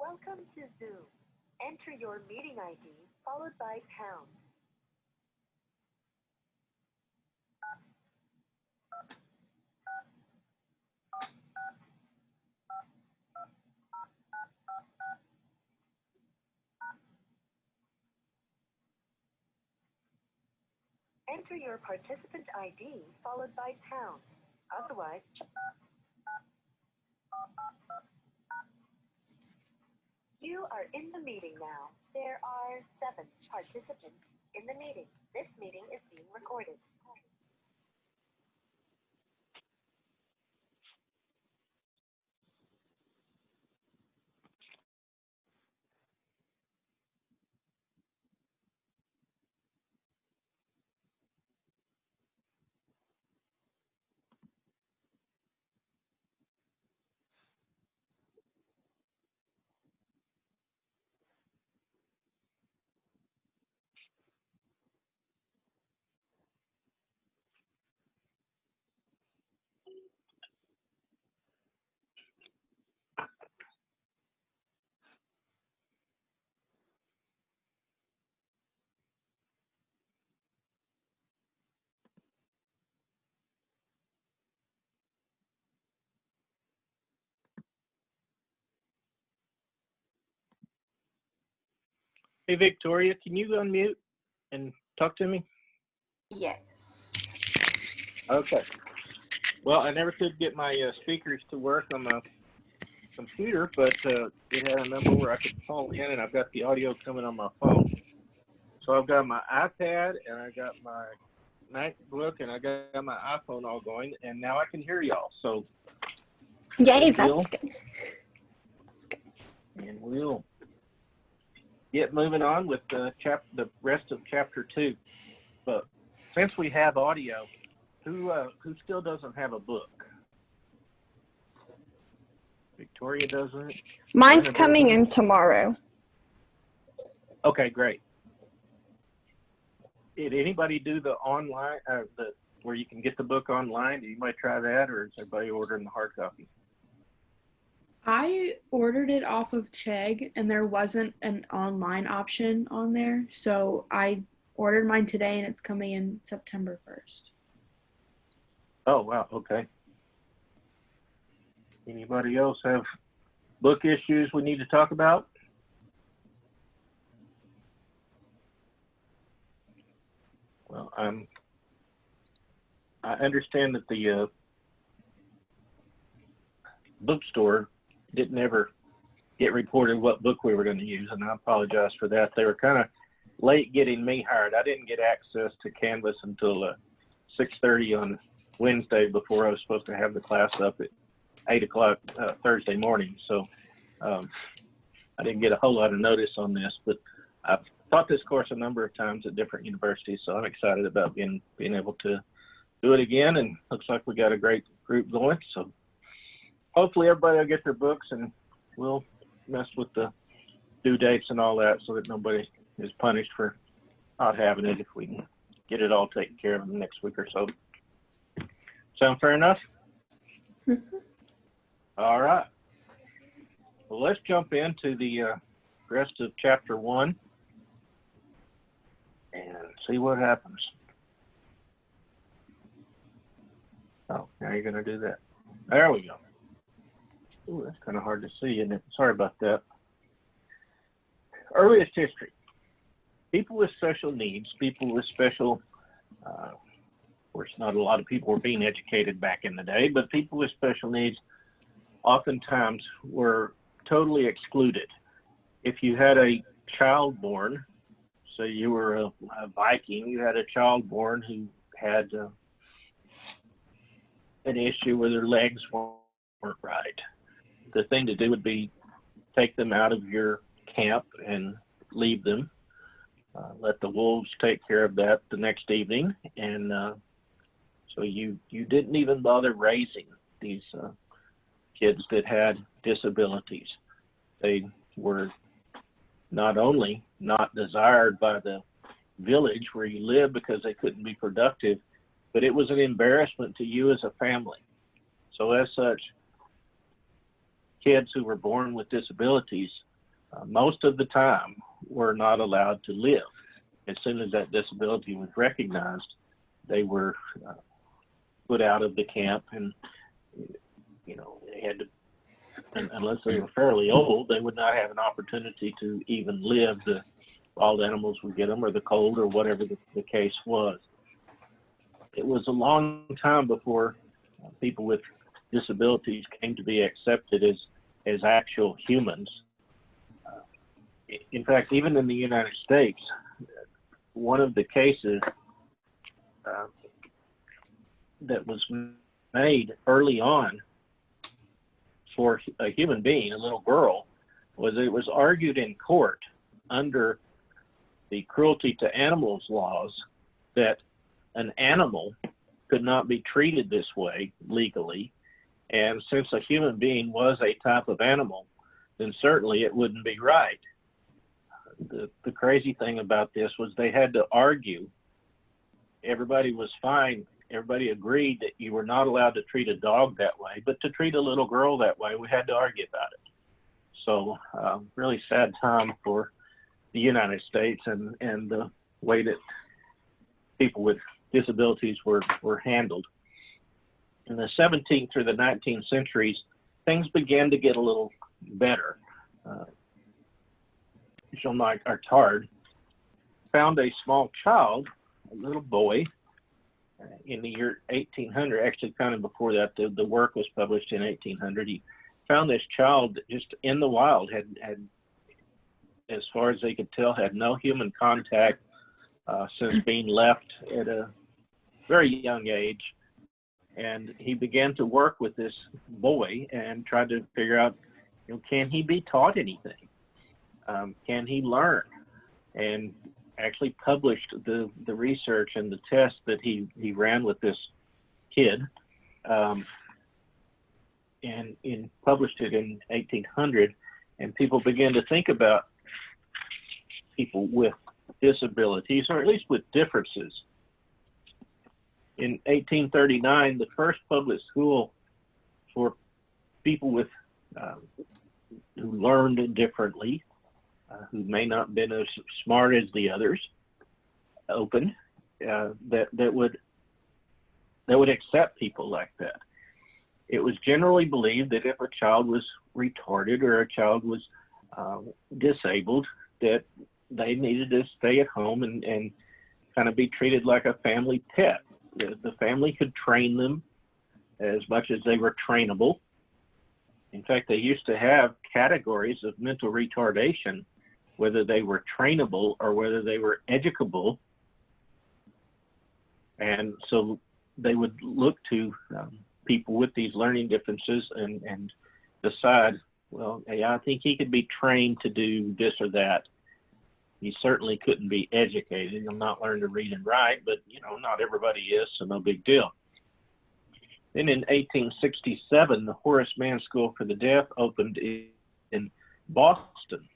[SPEAKER 5] Welcome to Zoom. Enter your meeting ID followed by pound. Enter your participant ID followed by pound. Otherwise, You are in the meeting now. There are 7 participants in the meeting. This meeting is being recorded.
[SPEAKER 2] Hey, Victoria, can you unmute and talk to me?
[SPEAKER 1] Yes.
[SPEAKER 2] Okay. Well, I never could get my speakers to work on my computer, but it had a number where I could call in, and I've got the audio coming on my phone. So I've got my iPad, and I got my MacBook, and I got my iPhone all going, and now I can hear y'all. So
[SPEAKER 1] Yay,
[SPEAKER 2] good deal.
[SPEAKER 1] that's good.
[SPEAKER 2] And we'll get moving on with the rest of chapter 2. But since we have audio, who still doesn't have a book? Victoria doesn't.
[SPEAKER 1] Mine's
[SPEAKER 2] Anna
[SPEAKER 1] coming
[SPEAKER 2] doesn't?
[SPEAKER 1] in tomorrow.
[SPEAKER 2] Okay, great. Did anybody do the online, where you can get the book online? Did anybody try that, or is everybody ordering the hard copy?
[SPEAKER 3] I ordered it off of Chegg, and there wasn't an online option on there, so I ordered mine today, and it's coming in September 1st.
[SPEAKER 2] Oh, wow, okay. Anybody else have book issues we need to talk about? Well, I understand that the bookstore didn't ever get reported what book we were going to use, and I apologize for that. They were kind of late getting me hired. I didn't get access to Canvas until 6:30 on Wednesday before I was supposed to have the class up at 8 o'clock Thursday morning. So I didn't get a whole lot of notice on this, but I've taught this course a number of times at different universities, so I'm excited about being able to do it again, and looks like we got a great group going. So hopefully everybody will get their books, and we'll mess with the due dates and all that so that nobody is punished for not having it if we can get it all taken care of in the next week or so. Sound fair enough?
[SPEAKER 1] Mm-hmm.
[SPEAKER 2] All right. Well, let's jump into the rest of chapter 1 and see what happens. Oh, now you're going to do that. There we go. Ooh, that's kind of hard to see, isn't it? Sorry about that. Earliest history. People with special needs, people with special, of course, not a lot of people were being educated back in the day, but people with special needs oftentimes were totally excluded. If you had a child born, so you were a Viking, you had a child born who had an issue where their legs weren't right, the thing to do would be take them out of your camp and leave them. Let the wolves take care of that the next evening. And so you didn't even bother raising these kids that had disabilities. They were not only not desired by the village where you lived because they couldn't be productive, but it was an embarrassment to you as a family. So as such, kids who were born with disabilities, most of the time were not allowed to live. As soon as that disability was recognized, they were put out of the camp, and they had to, unless they were fairly old, they would not have an opportunity to even live. The wild animals would get them, or the cold, or whatever the case was. It was a long time before people with disabilities came to be accepted as actual humans. In fact, even in the United States, one of the cases that was made early on for a human being, a little girl, was it was argued in court under the cruelty to animals laws that an animal could not be treated this way legally. And since a human being was a type of animal, then certainly it wouldn't be right. The crazy thing about this was they had to argue. Everybody was fine. Everybody agreed that you were not allowed to treat a dog that way, but to treat a little girl that way, we had to argue about it. So really sad time for the United States and the way that people with disabilities were handled. In the 17th through the 19th centuries, things began to get a little better. Jean-Marc Artard found a small child, a little boy, in the year 1800, actually kind of before that, the work was published in 1800. He found this child just in the wild, had as far as they could tell, had no human contact since being left at a very young age. And he began to work with this boy and tried to figure out, can he be taught anything? Can he learn? And actually published the research and the test that he ran with this kid, and published it in 1800. And people began to think about people with disabilities, or at least with differences. In 1839, the first public school for people with who learned differently, who may not have been as smart as the others, opened that would accept people like that. It was generally believed that if a child was retarded or a child was disabled, that they needed to stay at home and kind of be treated like a family pet. The family could train them as much as they were trainable. In fact, they used to have categories of mental retardation, whether they were trainable or whether they were educable. And so they would look to people with these learning differences and decide, well, hey, I think he could be trained to do this or that. He certainly couldn't be educated. He'll not learn to read and write, but not everybody is, so no big deal. Then in 1867, the Horace Mann School for the Deaf opened in Boston.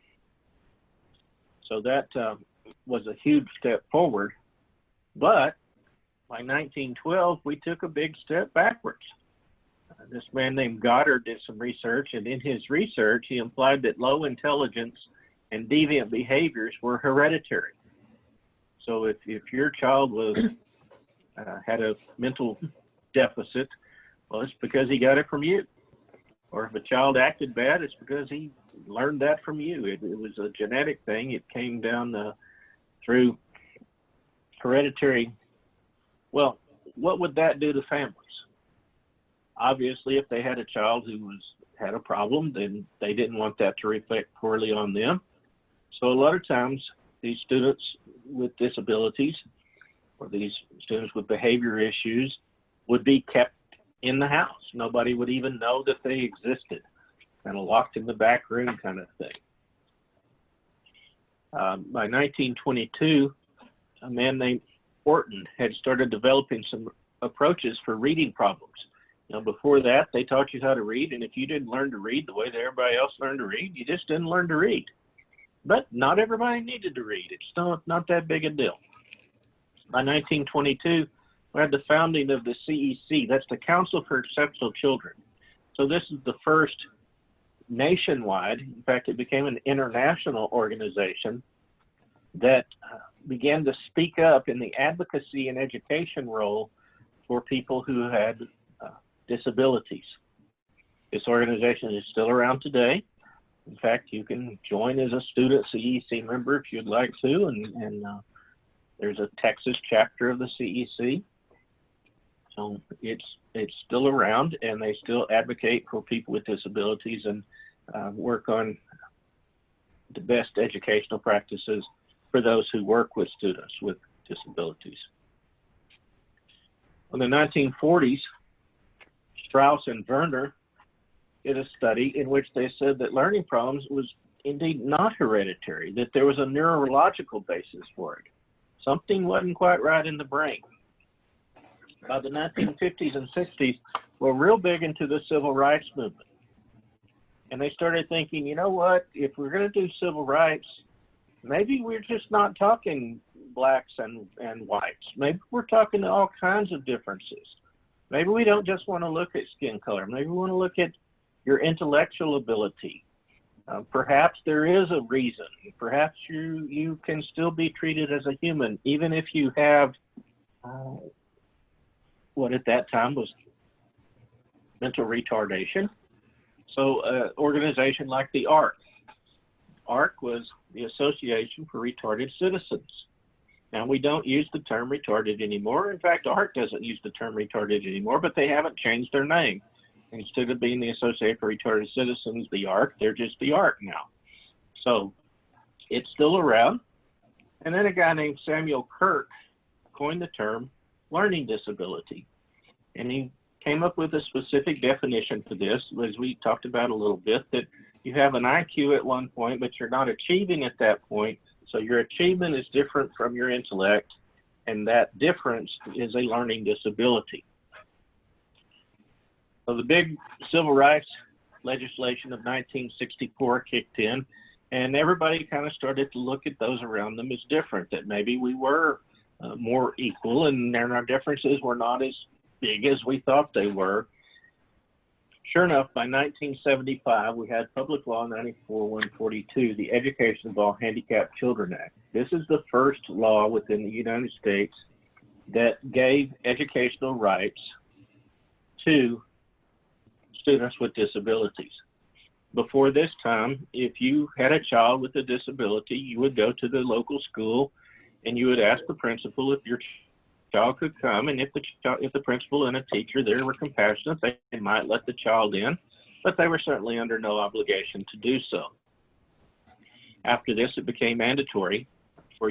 [SPEAKER 2] So that was a huge step forward. But by 1912, we took a big step backwards. This man named Goddard did some research, and in his research, he implied that low intelligence and deviant behaviors were hereditary. So if your child was had a mental deficit, well, it's because he got it from you. Or if a child acted bad, it's because he learned that from you. It was a genetic thing. It came down through hereditary. Well, what would that do to families? Obviously, if they had a child who had a problem, then they didn't want that to reflect poorly on them. So a lot of times, these students with disabilities or these students with behavior issues would be kept in the house. Nobody would even know that they existed, kind of locked in the back room kind of thing. By 1922, a man named Orton had started developing some approaches for reading problems. Before that, they taught you how to read, and if you didn't learn to read the way that everybody else learned to read, you just didn't learn to read. But not everybody needed to read. It's not that big a deal. By 1922, we had the founding of the CEC. That's the Council for Exceptional Children. So this is the first nationwide, in fact, it became an international organization that began to speak up in the advocacy and education role for people who had disabilities. This organization is still around today. In fact, you can join as a student CEC member if you'd like to, and there's a Texas chapter of the CEC. So it's still around, and they still advocate for people with disabilities and work on the best educational practices for those who work with students with disabilities. In the 1940s, Strauss and Werner did a study in which they said that learning problems was indeed not hereditary, that there was a neurological basis for it. Something wasn't quite right in the brain. By the 1950s and 60s, we're real big into the civil rights movement. And they started thinking, you know what, if we're going to do civil rights, maybe we're just not talking blacks and whites. Maybe we're talking all kinds of differences. Maybe we don't just want to look at skin color. Maybe we want to look at your intellectual ability. Perhaps there is a reason. Perhaps you can still be treated as a human, even if you have what at that time was mental retardation. So an organization like the ARC. ARC was the Association for Retarded Citizens. Now, we don't use the term retarded anymore. In fact, ARC doesn't use the term retarded anymore, but they haven't changed their name. Instead of being the Association for Retarded Citizens, the ARC, they're just the ARC now. So it's still around. And then a guy named Samuel Kirk coined the term learning disability. And he came up with a specific definition for this, as we talked about a little bit, that you have an IQ at one point, but you're not achieving at that point. So your achievement is different from your intellect, and that difference is a learning disability. So the big civil rights legislation of 1964 kicked in, and everybody kind of started to look at those around them as different, that maybe we were more equal and our differences were not as big as we thought they were. Sure enough, by 1975, we had Public Law 94-142, the Education of All Handicapped Children Act. This is the first law within the United States that gave educational rights to students with disabilities. Before this time, if you had a child with a disability, you would go to the local school and you would ask the principal if your child could come, and if the principal and a teacher there were compassionate, they might let the child in, but they were certainly under no obligation to do so. After this, it became mandatory for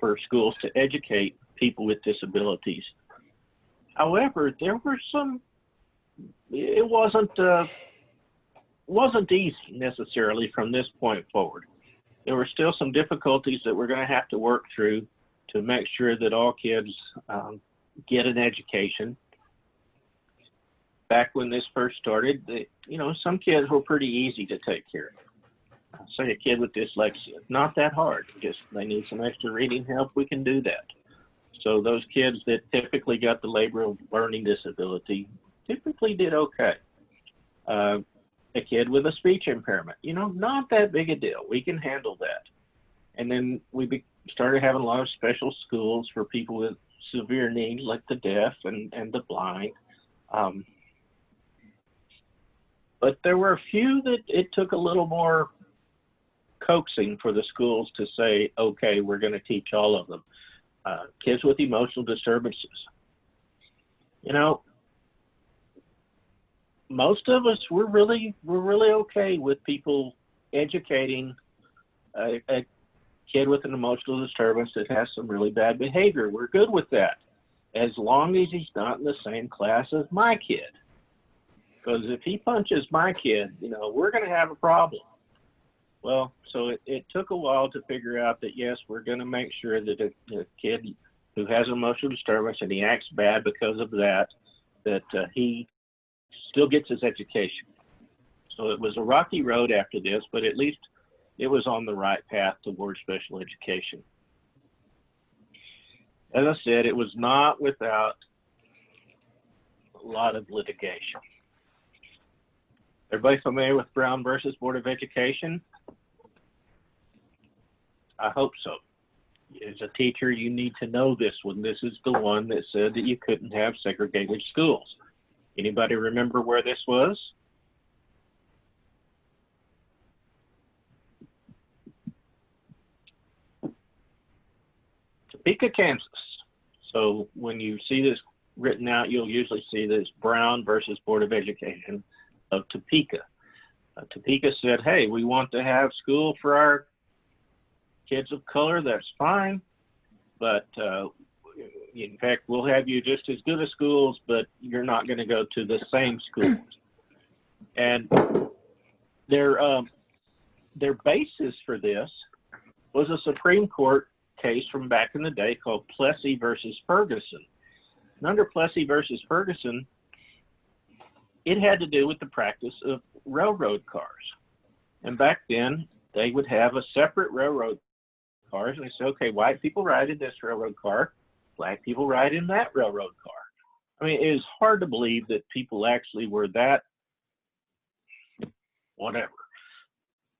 [SPEAKER 2] for schools to educate people with disabilities. However, there were it wasn't easy necessarily from this point forward. There were still some difficulties that we're going to have to work through to make sure that all kids get an education. Back when this first started, some kids were pretty easy to take care of. Say a kid with dyslexia, not that hard. Just they need some extra reading help, we can do that. So those kids that typically got the labor of learning disability typically did okay. A kid with a speech impairment, not that big a deal. We can handle that. And then we started having a lot of special schools for people with severe needs, like the deaf and the blind. But there were a few that it took a little more coaxing for the schools to say, okay, we're going to teach all of them. Kids with emotional disturbances. Most of us, we're really okay with people educating a kid with an emotional disturbance that has some really bad behavior. We're good with that, as long as he's not in the same class as my kid. Because if he punches my kid, we're going to have a problem. Well, so it took a while to figure out that, yes, we're going to make sure that a kid who has an emotional disturbance and he acts bad because of that he still gets his education. So it was a rocky road after this, but at least it was on the right path towards special education. As I said, it was not without a lot of litigation. Everybody familiar with Brown versus Board of Education? I hope so. As a teacher, you need to know this one. This is the one that said that you couldn't have segregated schools. Anybody remember where this was? Topeka, Kansas. So when you see this written out, you'll usually see this Brown versus Board of Education of Topeka. Topeka said, hey, we want to have school for our kids of color. That's fine. But in fact, we'll have you just as good as schools, but you're not going to go to the same schools. And their basis for this was a Supreme Court case from back in the day called Plessy versus Ferguson. And under Plessy versus Ferguson, it had to do with the practice of railroad cars. And back then, they would have a separate railroad cars, and they say, okay, white people ride in this railroad car, black people ride in that railroad car. I mean, it is hard to believe that people actually were that, whatever.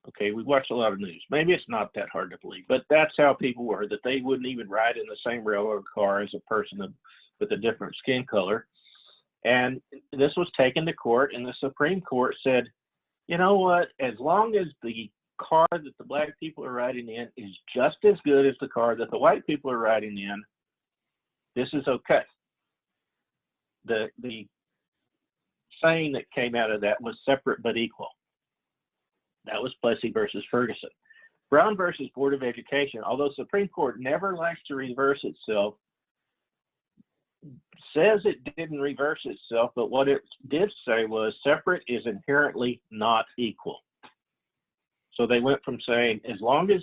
[SPEAKER 2] Okay, we watch a lot of news. Maybe it's not that hard to believe, but that's how people were, that they wouldn't even ride in the same railroad car as a person with a different skin color. And this was taken to court, and the Supreme Court said, you know what, as long as the car that the black people are riding in is just as good as the car that the white people are riding in, this is okay. The saying that came out of that was separate but equal. That was Plessy versus Ferguson. Brown versus Board of Education, although Supreme Court never likes to reverse itself, says it didn't reverse itself, but what it did say was separate is inherently not equal. So they went from saying, as long as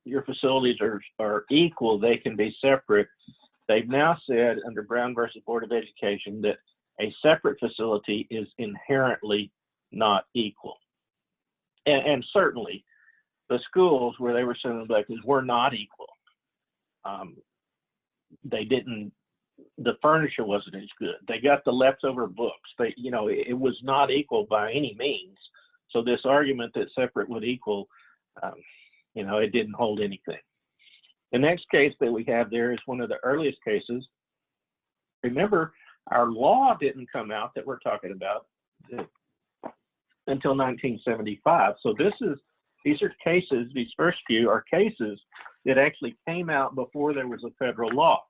[SPEAKER 2] your facilities are equal, they can be separate. They've now said under Brown versus Board of Education that a separate facility is inherently not equal. And certainly the schools where they were sending black kids were not equal. The furniture wasn't as good. They got the leftover books. It was not equal by any means. So this argument that separate would equal, it didn't hold anything. The next case that we have there is one of the earliest cases. Remember, our law didn't come out that we're talking about until 1975. So these first few are cases that actually came out before there was a federal law.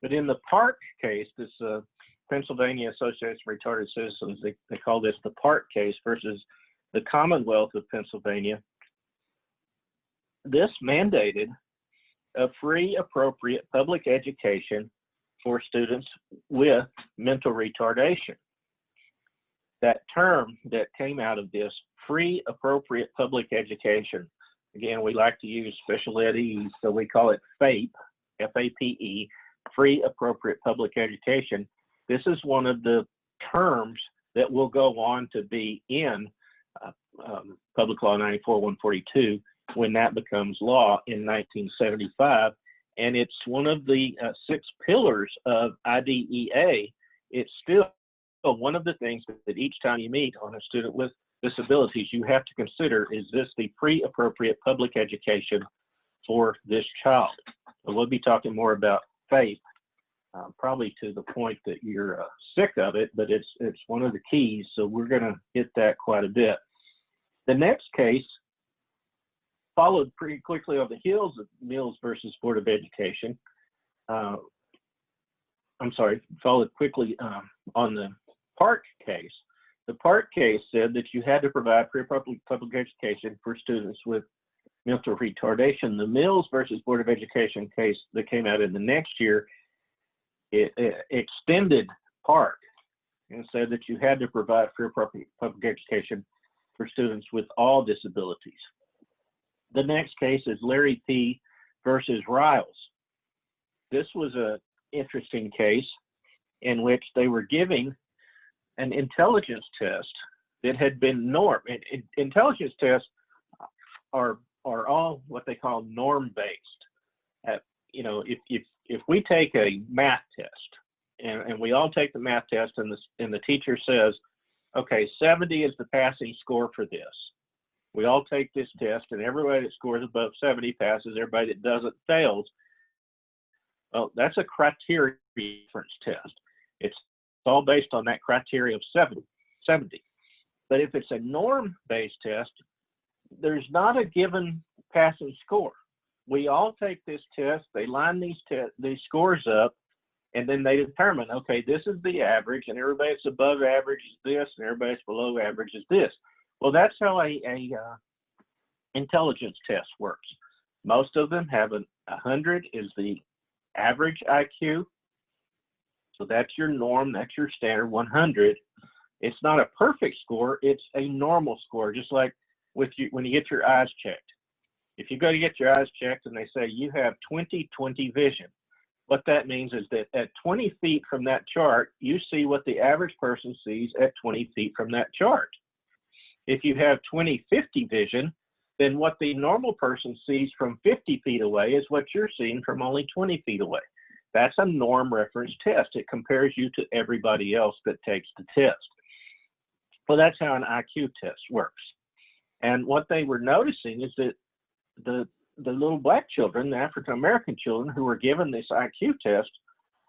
[SPEAKER 2] But in the Park case, this Pennsylvania Association of Retarded Citizens, they call this the Park case versus the Commonwealth of Pennsylvania. This mandated a free, appropriate public education for students with mental retardation. That term that came out of this, free, appropriate public education, again, we like to use special ed, so we call it FAPE, F-A-P-E, free, appropriate public education. This is one of the terms that will go on to be in Public Law 94-142 when that becomes law in 1975. And it's one of the 6 pillars of IDEA. It's still one of the things that each time you meet on a student with disabilities, you have to consider, is this the free, appropriate public education for this child? So we'll be talking more about FAPE, probably to the point that you're sick of it, but it's one of the keys, so we're going to hit that quite a bit. The next case followed pretty quickly on the heels of Mills versus Board of Education. Followed quickly on the Park case. The Park case said that you had to provide free public education for students with mental retardation. The Mills versus Board of Education case that came out in the next year, it extended Park and said that you had to provide free public education for students with all disabilities. The next case is Larry P. versus Riles. This was an interesting case in which they were giving an intelligence test that had been normed. Intelligence tests are all what they call norm-based. If we take a math test and we all take the math test and the teacher says, okay, 70 is the passing score for this. We all take this test and everybody that scores above 70 passes, everybody that doesn't fails. Well, that's a criteria reference test. It's all based on that criteria of 70. But if it's a norm-based test, there's not a given passing score. We all take this test, they line these scores up, And then they determine, okay, this is the average, and everybody that's above average is this, and everybody that's below average is this. Well, that's how a intelligence test works. Most of them have 100 is the average IQ. So that's your norm, that's your standard. 100. It's not a perfect score, it's a normal score, just like with you when you get your eyes checked. If you go to get your eyes checked and they say you have 20/20 vision, what that means is that at 20 feet from that chart, you see what the average person sees at 20 feet from that chart. If you have 20/50 vision, then what the normal person sees from 50 feet away is what you're seeing from only 20 feet away. That's a norm reference test. It compares you to everybody else that takes the test. Well, that's how an IQ test works. And what they were noticing is that the little black children, the African American children who were given this IQ test,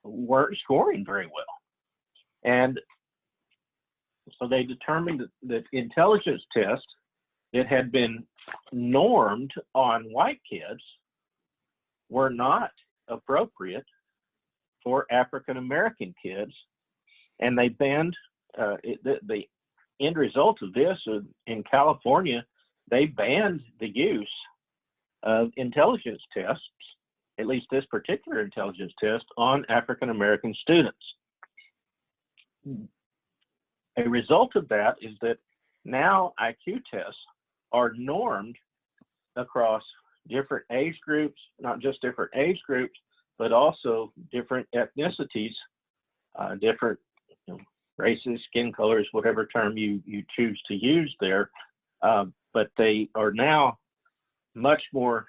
[SPEAKER 2] weren't scoring very well. And so they determined that intelligence tests that had been normed on white kids were not appropriate for African American kids, and they banned the end result of this in California. They banned the use of intelligence tests, at least this particular intelligence test, on African American students. A result of that is that now IQ tests are normed across different age groups, not just different age groups, but also different ethnicities, different races, skin colors, whatever term you choose to use there. But they are now much more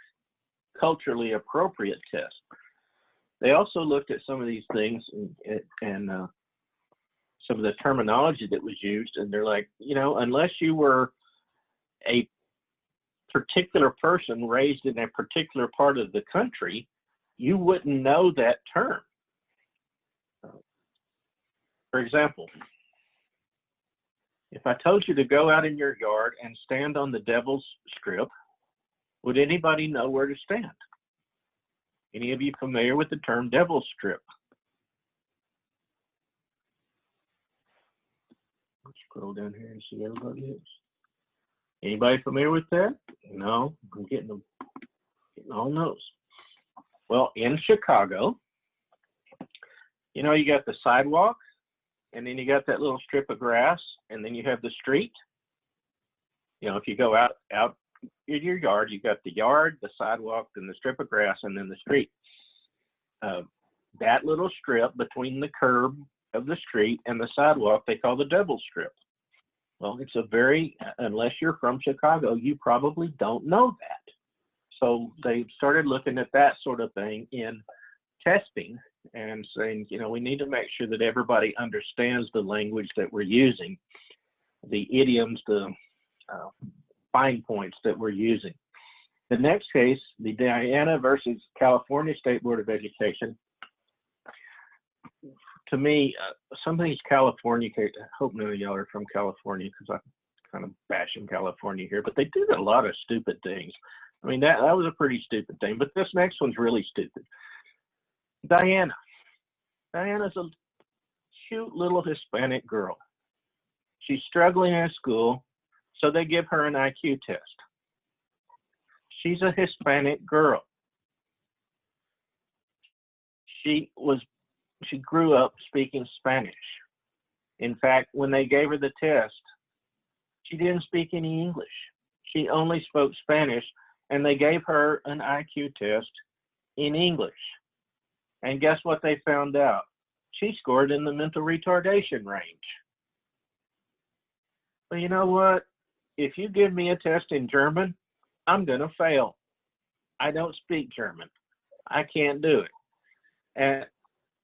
[SPEAKER 2] culturally appropriate tests. They also looked at some of these things and some of the terminology that was used, and they're like, unless you were a particular person raised in a particular part of the country, you wouldn't know that term. For example, if I told you to go out in your yard and stand on the devil's strip, would anybody know where to stand? Any of you familiar with the term devil's strip? Let's scroll down here and see everybody else. Anybody familiar with that? No, I'm getting all no's. Well, in Chicago, you got the sidewalk, and then you got that little strip of grass, and then you have the street. If you go out in your yard, you got the yard, the sidewalk, then the strip of grass, and then the street. That little strip between the curb of the street and the sidewalk, they call the devil's strip. Well, it's unless you're from Chicago, you probably don't know that. So they started looking at that sort of thing in testing and saying, we need to make sure that everybody understands the language that we're using, the idioms, the fine points that we're using. The next case, the Diana versus California State Board of Education. To me, some of these California cases, I hope none of y'all are from California because I'm kind of bashing California here, but they do a lot of stupid things. I mean, that was a pretty stupid thing, but this next one's really stupid. Diana's a cute little Hispanic girl. She's struggling in school, so they give her an IQ test. She's a Hispanic girl. She grew up speaking Spanish. In fact, when they gave her the test, she didn't speak any English. She only spoke Spanish, and they gave her an IQ test in English. And guess what they found out? She scored in the mental retardation range. Well, you know what? If you give me a test in German, I'm going to fail. I don't speak German. I can't do it. And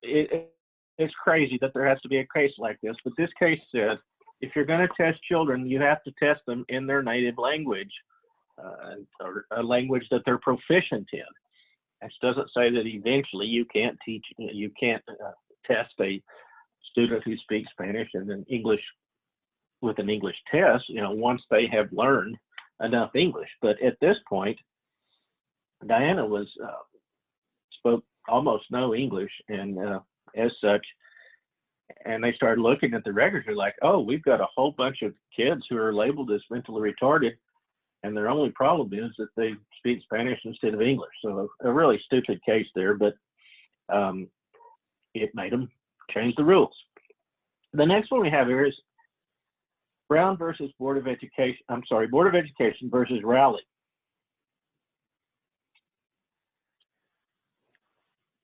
[SPEAKER 2] it's crazy that there has to be a case like this, but this case says if you're going to test children, you have to test them in their native language, or a language that they're proficient in. This doesn't say that eventually you can't test a student who speaks Spanish and then English with an English test, once they have learned enough English. But at this point, Diana spoke almost no English, and as such. And they started looking at the records. They're like, oh, we've got a whole bunch of kids who are labeled as mentally retarded, and their only problem is that they speak Spanish instead of English. So a really stupid case there, but it made them change the rules. The next one we have here is Brown versus Board of Education. I'm sorry, Board of Education versus Rowley.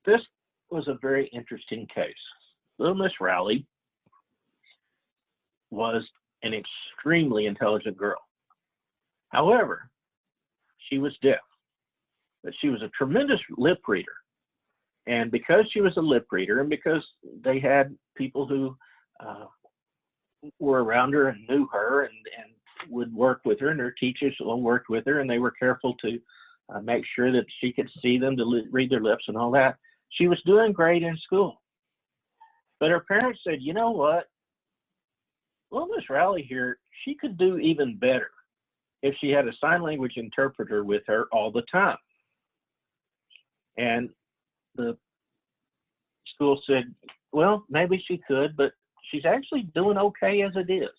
[SPEAKER 2] This was a very interesting case. Little Miss Rowley was an extremely intelligent girl. However, she was deaf, but she was a tremendous lip reader. And because she was a lip reader, and because they had people who were around her and knew her and would work with her, and her teachers all worked with her, and they were careful to make sure that she could see them to read their lips and all that, she was doing great in school. But her parents said, you know what? Well, Miss Rowley here, she could do even better if she had a sign language interpreter with her all the time. And the school said, well, maybe she could, but she's actually doing okay as it is.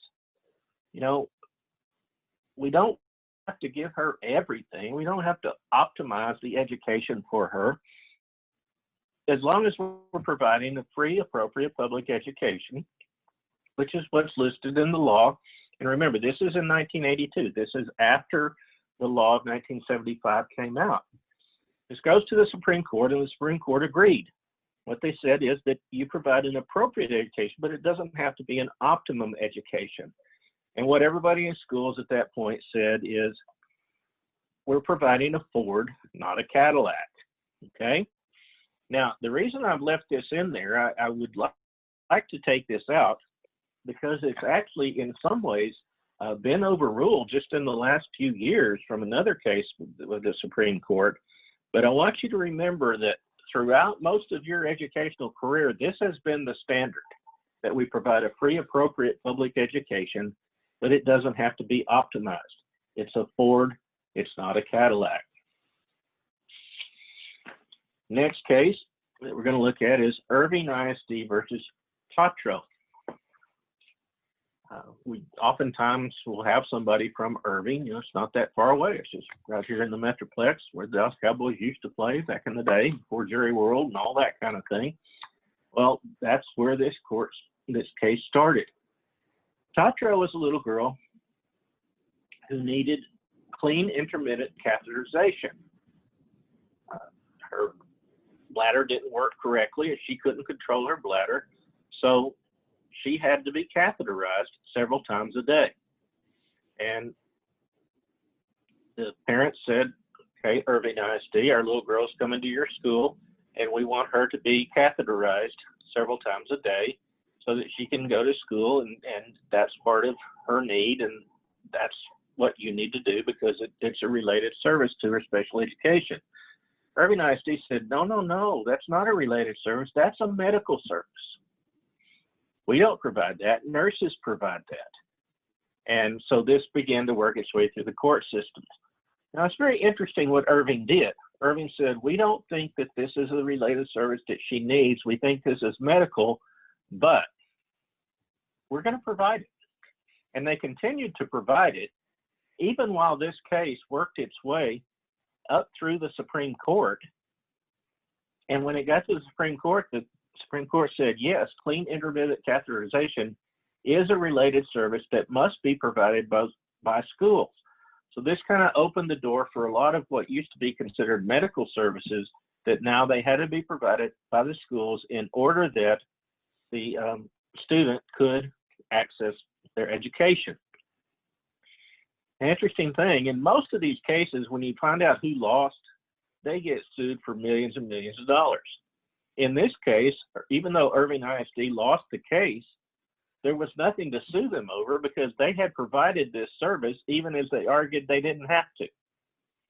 [SPEAKER 2] You know, we don't have to give her everything. We don't have to optimize the education for her. As long as we're providing a free, appropriate public education, which is what's listed in the law. And remember, this is in 1982. This is after the law of 1975 came out. This goes to the Supreme Court, and the Supreme Court agreed. What they said is that you provide an appropriate education, but it doesn't have to be an optimum education. And what everybody in schools at that point said is, we're providing a Ford, not a Cadillac, okay? Now, the reason I've left this in there, I would like to take this out because it's actually in some ways been overruled just in the last few years from another case with the Supreme Court. But I want you to remember that throughout most of your educational career, this has been the standard, that we provide a free, appropriate public education, but it doesn't have to be optimized. It's a Ford, it's not a Cadillac. Next case that we're going to look at is Irving ISD versus Tatro. We oftentimes will have somebody from Irving. You know, it's not that far away. It's just right here in the Metroplex where the Dallas Cowboys used to play back in the day, before Jerry World and all that kind of thing. Well, that's where this case started. Tatro was a little girl who needed clean intermittent catheterization. Her bladder didn't work correctly, and she couldn't control her bladder, so she had to be catheterized several times a day. And the parents said, okay, Irving ISD, our little girl's coming to your school, and we want her to be catheterized several times a day so that she can go to school, and that's part of her need, and that's what you need to do because it's a related service to her special education. Irving ISD said, no, that's not a related service. That's a medical service. We don't provide that. Nurses provide that. And so this began to work its way through the court systems. Now, it's very interesting what Irving did. Irving said, we don't think that this is a related service that she needs. We think this is medical, but we're going to provide it. And they continued to provide it even while this case worked its way up through the Supreme Court. And when it got to the Supreme Court said, yes, clean intermittent catheterization is a related service that must be provided by schools. So this kind of opened the door for a lot of what used to be considered medical services that now they had to be provided by the schools in order that the student could access their education. An interesting thing, in most of these cases, when you find out who lost, they get sued for millions and millions of dollars. In this case, even though Irving ISD lost the case, there was nothing to sue them over because they had provided this service even as they argued they didn't have to.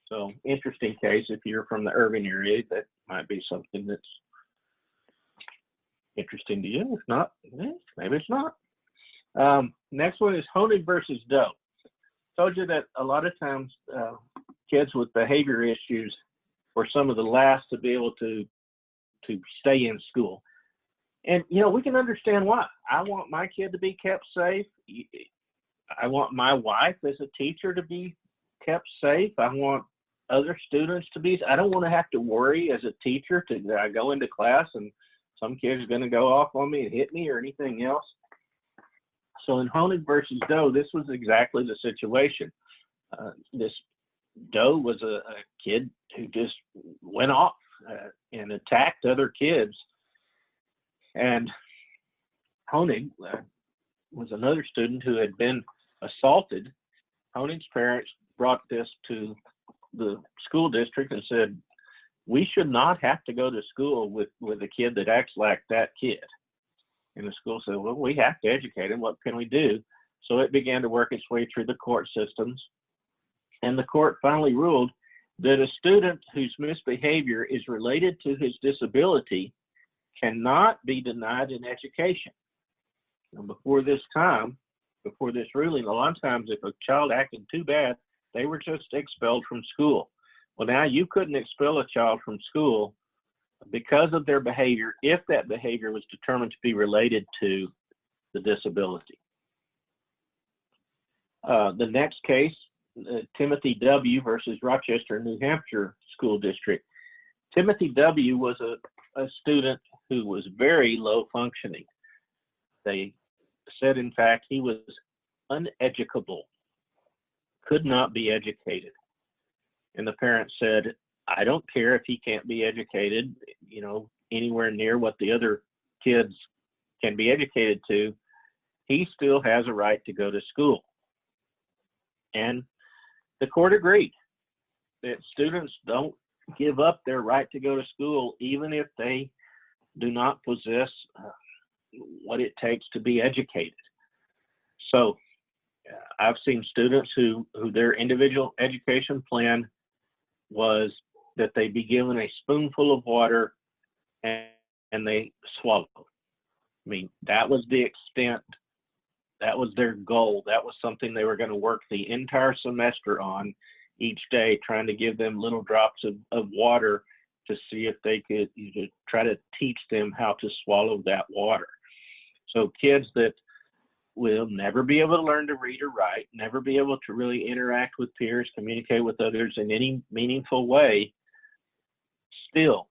[SPEAKER 2] So, interesting case. If you're from the Irving area, that might be something that's interesting to you. If not, maybe it's not. Next one is Honig versus Doe. Told you that a lot of times kids with behavior issues were some of the last to be able to stay in school. And, you know, we can understand why. I want my kid to be kept safe. I want my wife as a teacher to be kept safe. I want other students to be. I don't want to have to worry as a teacher that I go into class and some kid's going to go off on me and hit me or anything else. So in Honig versus Doe, this was exactly the situation. This Doe was a kid who just went off and attacked other kids. And Honig was another student who had been assaulted. Honig's parents brought this to the school district and said, we should not have to go to school with a kid that acts like that kid. And the school said, well, we have to educate him. What can we do? So it began to work its way through the court systems. And the court finally ruled that a student whose misbehavior is related to his disability cannot be denied an education. And before this ruling, a lot of times if a child acted too bad, they were just expelled from school. Well, now you couldn't expel a child from school because of their behavior if that behavior was determined to be related to the disability. The next case, Timothy W. versus Rochester, New Hampshire School District. Timothy W. was a student who was very low functioning. They said, in fact, he was uneducable, could not be educated. And the parents said, I don't care if he can't be educated, you know, anywhere near what the other kids can be educated to. He still has a right to go to school. And the court agreed that students don't give up their right to go to school, even if they do not possess what it takes to be educated. So I've seen students who their individual education plan was that they be given a spoonful of water and they swallow. I mean, that was the extent, that was their goal. That was something they were going to work the entire semester on each day, trying to give them little drops of water to see if they could try to teach them how to swallow that water. So kids that will never be able to learn to read or write, never be able to really interact with peers, communicate with others in any meaningful way, still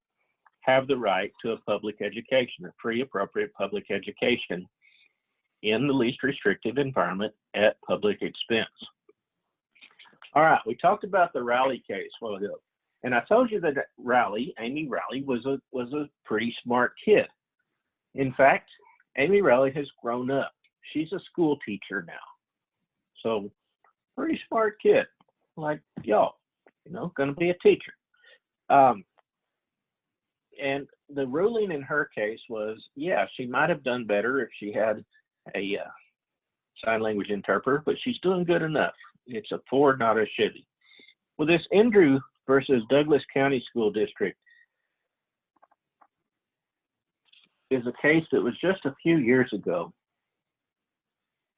[SPEAKER 2] have the right to a public education, a free, appropriate public education in the least restrictive environment at public expense. All right, we talked about the Rowley case a while ago, and I told you that Amy Rowley was a pretty smart kid. In fact, Amy Rowley has grown up. She's a school teacher now. So pretty smart kid, like y'all, you know, gonna be a teacher. And the ruling in her case was, yeah, she might have done better if she had a sign language interpreter, but she's doing good enough. It's a Ford, not a Chevy. Well, this Andrew versus Douglas County School District is a case that was just a few years ago.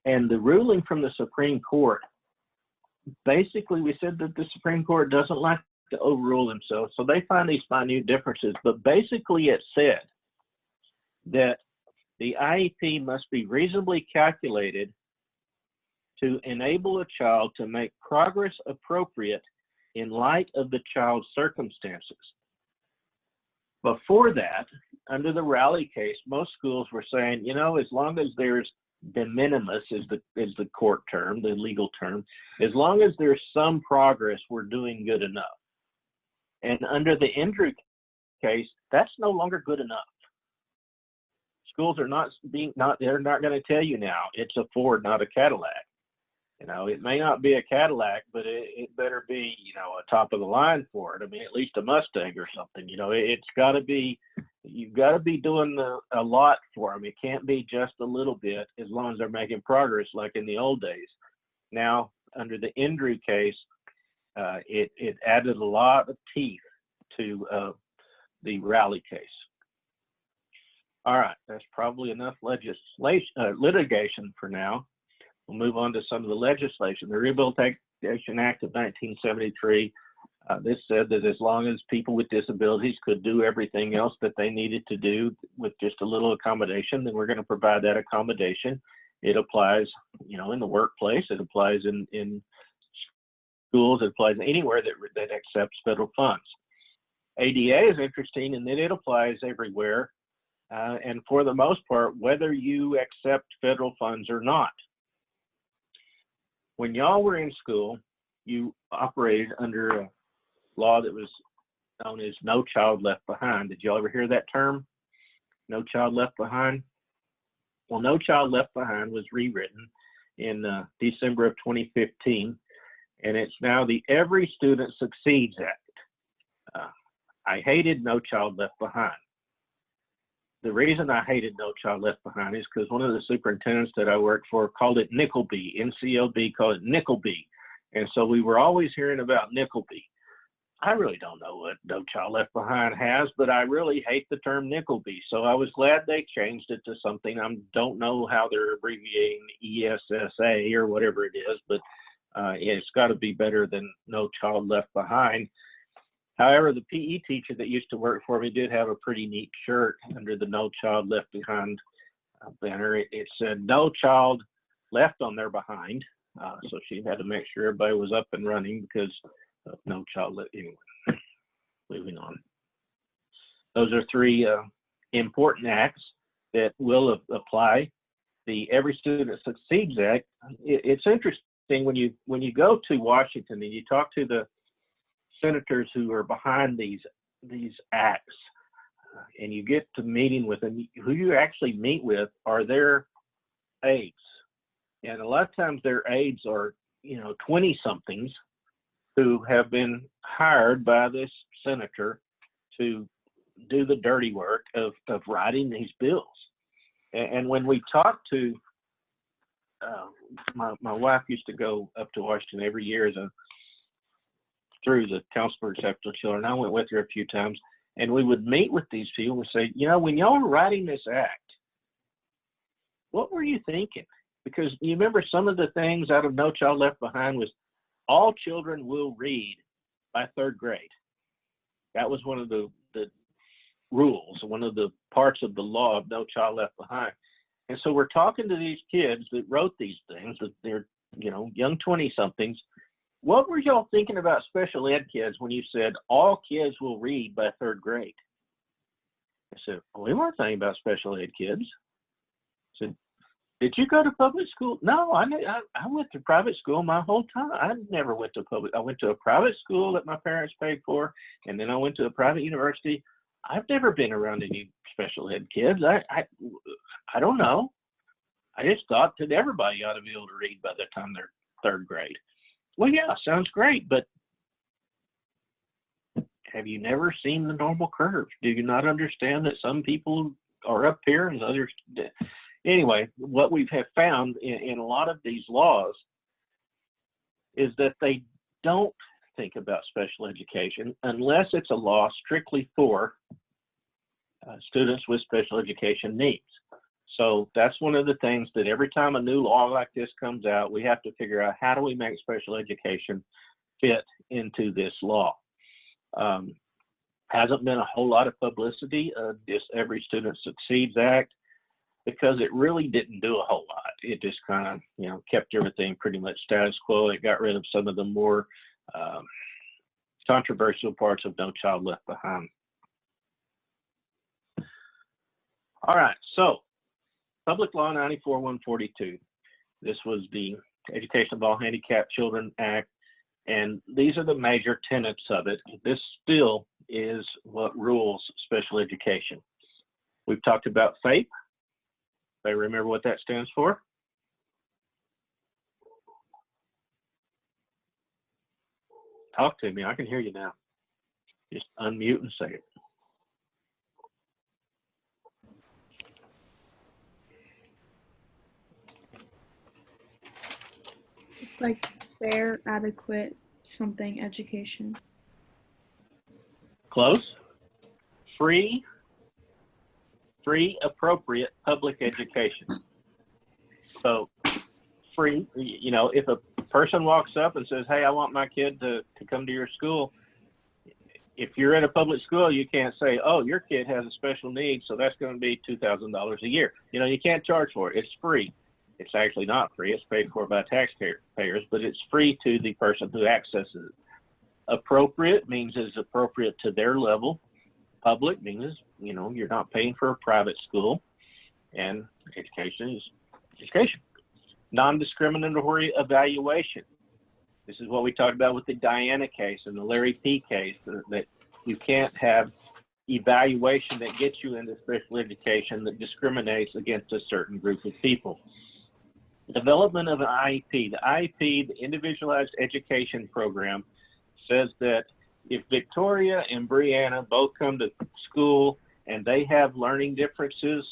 [SPEAKER 2] And the ruling from the Supreme Court, basically we said that the Supreme Court doesn't like to overrule themselves, so they find these minute differences, but basically it said that the IEP must be reasonably calculated to enable a child to make progress appropriate in light of the child's circumstances. Before that, under the Rowley case, most schools were saying, you know, as long as there's de minimis is the court term, the legal term, as long as there's some progress, we're doing good enough. And under the Andrew case, that's no longer good enough. Schools are they're not going to tell you now it's a Ford, not a Cadillac. You know, it may not be a Cadillac, but it better be, you know, a top of the line Ford. I mean, at least a Mustang or something. You know, it's got to be, you've got to be doing a lot for them. It can't be just a little bit, as long as they're making progress like in the old days. Now, under the Andrew case, it added a lot of teeth to the Rowley case. All right, that's probably enough litigation for now. We'll move on to some of the legislation. The Rehabilitation Act of 1973 This said that as long as people with disabilities could do everything else that they needed to do with just a little accommodation, then we're going to provide that accommodation. It applies, you know, in the workplace. It applies in schools. It applies anywhere that accepts federal funds. ADA is interesting in that it applies everywhere, and for the most part, whether you accept federal funds or not. When y'all were in school, you operated under a law that was known as No Child Left Behind. Did y'all ever hear that term? No Child Left Behind? Well, No Child Left Behind was rewritten in December of 2015, and it's now the Every Student Succeeds Act. I hated No Child Left Behind. The reason I hated No Child Left Behind is because one of the superintendents that I worked for called it Nickelby. NCLB called it Nickelby. And so we were always hearing about Nickelby. I really don't know what No Child Left Behind has, but I really hate the term Nickelby. So I was glad they changed it to something. I don't know how they're abbreviating ESSA or whatever it is, but it's got to be better than No Child Left Behind. However, the PE teacher that used to work for me did have a pretty neat shirt under the No Child Left Behind banner. It said No Child Left on their behind. So she had to make sure everybody was up and running because of No Child Left. Anyway, moving on. Those are three important acts that will apply. The Every Student Succeeds Act, it's interesting when you go to Washington and you talk to the senators who are behind these acts, and you get to meeting with them, who you actually meet with are their aides. And a lot of times their aides are, 20-somethings who have been hired by this senator to do the dirty work of writing these bills. And when we talk to, my wife used to go up to Washington every year through the Council for Exceptional Children. I went with her a few times, and we would meet with these people and say, when y'all were writing this act, what were you thinking? Because you remember some of the things out of No Child Left Behind was all children will read by 3rd grade. That was one of the rules, one of the parts of the law of No Child Left Behind. And so we're talking to these kids that wrote these things, that they're, young 20-somethings. What were y'all thinking about special ed kids when you said all kids will read by 3rd grade? I said, we weren't thinking about special ed kids. I said, did you go to public school? No, I went to private school my whole time. I never went to public. I went to a private school that my parents paid for, and then I went to a private university. I've never been around any special ed kids. I don't know. I just thought that everybody ought to be able to read by the time they're 3rd grade. Well, yeah, sounds great, but have you never seen the normal curve? Do you not understand that some people are up here and others? Anyway, what we have found in a lot of these laws is that they don't think about special education unless it's a law strictly for students with special education needs. So that's one of the things that every time a new law like this comes out, we have to figure out how do we make special education fit into this law. Hasn't been a whole lot of publicity of this Every Student Succeeds Act because it really didn't do a whole lot. It just kind of, kept everything pretty much status quo. It got rid of some of the more controversial parts of No Child Left Behind. All right, so Public Law 94-142. This was the Education of All Handicapped Children Act, and these are the major tenets of it. This still is what rules special education. We've talked about FAPE. Everybody remember what that stands for? Talk to me. I can hear you now. Just unmute and say it.
[SPEAKER 3] It's like fair, adequate, something education.
[SPEAKER 2] Close. Free, appropriate public education. So free, if a person walks up and says, hey, I want my kid to come to your school, if you're at a public school, you can't say, oh, your kid has a special need, so that's going to be $2,000 a year. You know, you can't charge for it. It's free. It's actually not free. It's paid for by taxpayers, but it's free to the person who accesses it. Appropriate means it's appropriate to their level. Public means, you know, you're not paying for a private school. And education is education. Non-discriminatory evaluation. This is what we talked about with the Diana case and the Larry P case, that you can't have evaluation that gets you into special education that discriminates against a certain group of people. Development of an IEP. The IEP, the Individualized Education Program, says that if Victoria and Brianna both come to school and they have learning differences,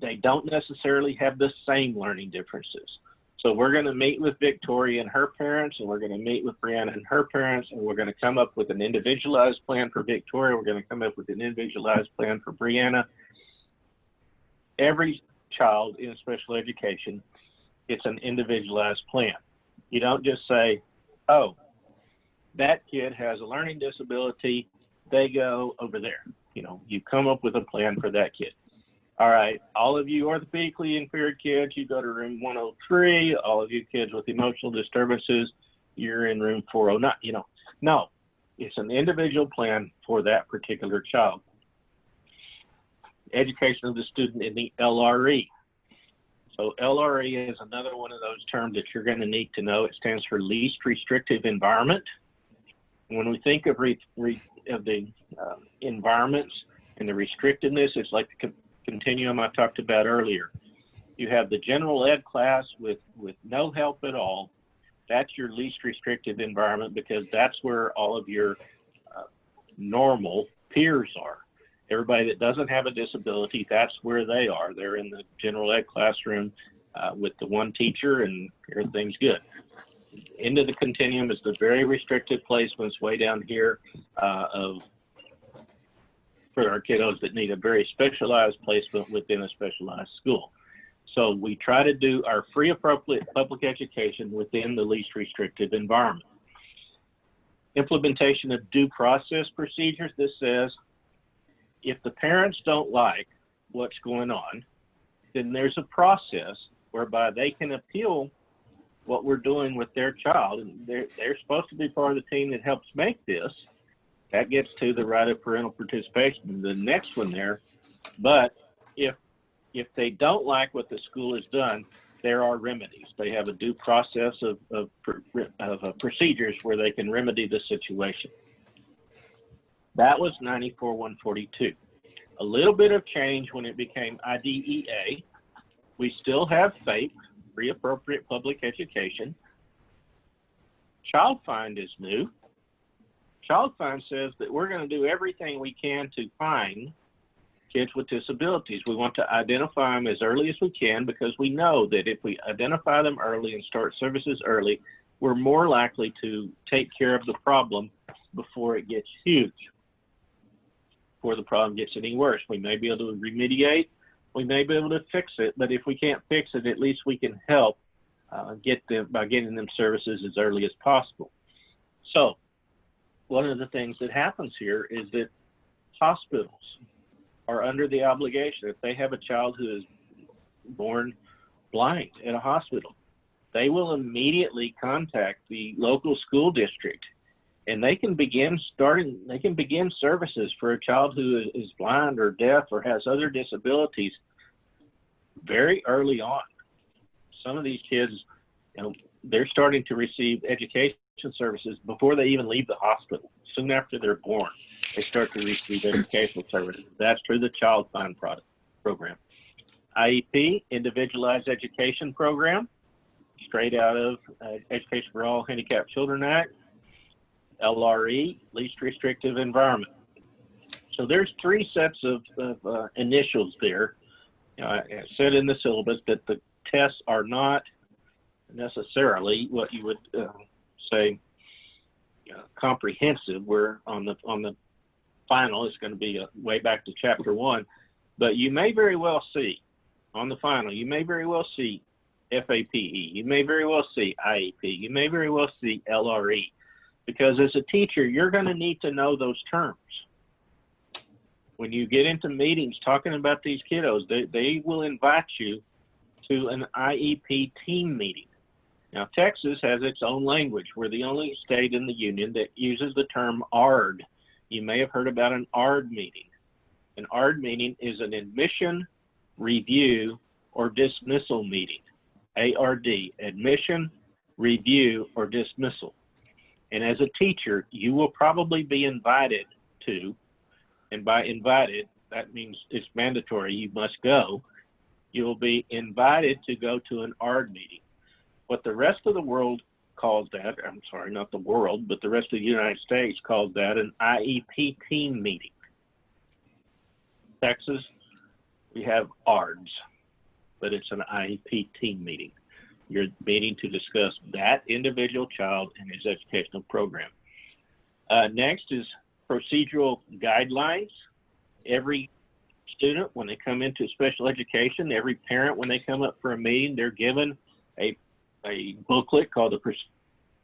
[SPEAKER 2] they don't necessarily have the same learning differences. So we're going to meet with Victoria and her parents, and we're going to meet with Brianna and her parents, and we're going to come up with an individualized plan for Victoria. We're going to come up with an individualized plan for Brianna. Every child in special education, it's an individualized plan. You don't just say, oh, that kid has a learning disability, they go over there. You know, you come up with a plan for that kid. All right, all of you orthopedically impaired kids, you go to room 103. All of you kids with emotional disturbances, you're in room 409. You know, no, it's an individual plan for that particular child. Education of the student in the LRE. So LRE is another one of those terms that you're going to need to know. It stands for least restrictive environment. When we think of the environments and the restrictiveness, it's like the continuum I talked about earlier. You have the general ed class with no help at all. That's your least restrictive environment, because that's where all of your normal peers are. Everybody that doesn't have a disability, that's where they are. They're in the general ed classroom with the one teacher, and everything's good. End of the continuum is the very restricted placements way down here for our kiddos that need a very specialized placement within a specialized school. So we try to do our free appropriate public education within the least restrictive environment. Implementation of due process procedures. This says if the parents don't like what's going on, then there's a process whereby they can appeal what we're doing with their child. And they're supposed to be part of the team that helps make this. That gets to the right of parental participation, the next one there. But if they don't like what the school has done, there are remedies. They have a due process of procedures where they can remedy the situation. That was 94-142. A little bit of change when it became IDEA. We still have FAPE, free appropriate public education. Child Find is new. Child Find says that we're going to do everything we can to find kids with disabilities. We want to identify them as early as we can, because we know that if we identify them early and start services early, we're more likely to take care of the problem before it gets huge, before the problem gets any worse. We may be able to remediate, we may be able to fix it, but if we can't fix it, at least we can help by getting them services as early as possible. So one of the things that happens here is that hospitals are under the obligation, if they have a child who is born blind at a hospital, they will immediately contact the local school district, and they can begin services for a child who is blind or deaf or has other disabilities very early on. Some of these kids, you know, they're starting to receive education services before they even leave the hospital. Soon after they're born, they start to receive educational services. That's through the Child Find program. IEP, Individualized Education Program, straight out of Education for All Handicapped Children Act. LRE, Least Restrictive Environment. So there's three sets of initials there. You know, I said in the syllabus that the tests are not necessarily what you would say comprehensive. We're on the final, it's going to be way back to chapter 1, but you may very well see on the final, you may very well see FAPE, you may very well see IEP, you may very well see LRE. because as a teacher, you're going to need to know those terms. When you get into meetings talking about these kiddos, they will invite you to an IEP team meeting. Now, Texas has its own language. We're the only state in the union that uses the term ARD. You may have heard about an ARD meeting. An ARD meeting is an admission, review, or dismissal meeting. ARD, admission, review, or dismissal. And as a teacher, you will probably be invited to, and by invited, that means it's mandatory, you must go. You will be invited to go to an ARD meeting. What the rest of the world calls that, I'm sorry, not the world, but the rest of the United States calls that an IEP team meeting. Texas, we have ARDs, but it's an IEP team meeting. You're meeting to discuss that individual child and his educational program. Next is procedural guidelines. Every student, when they come into special education, every parent, when they come up for a meeting, they're given a booklet called the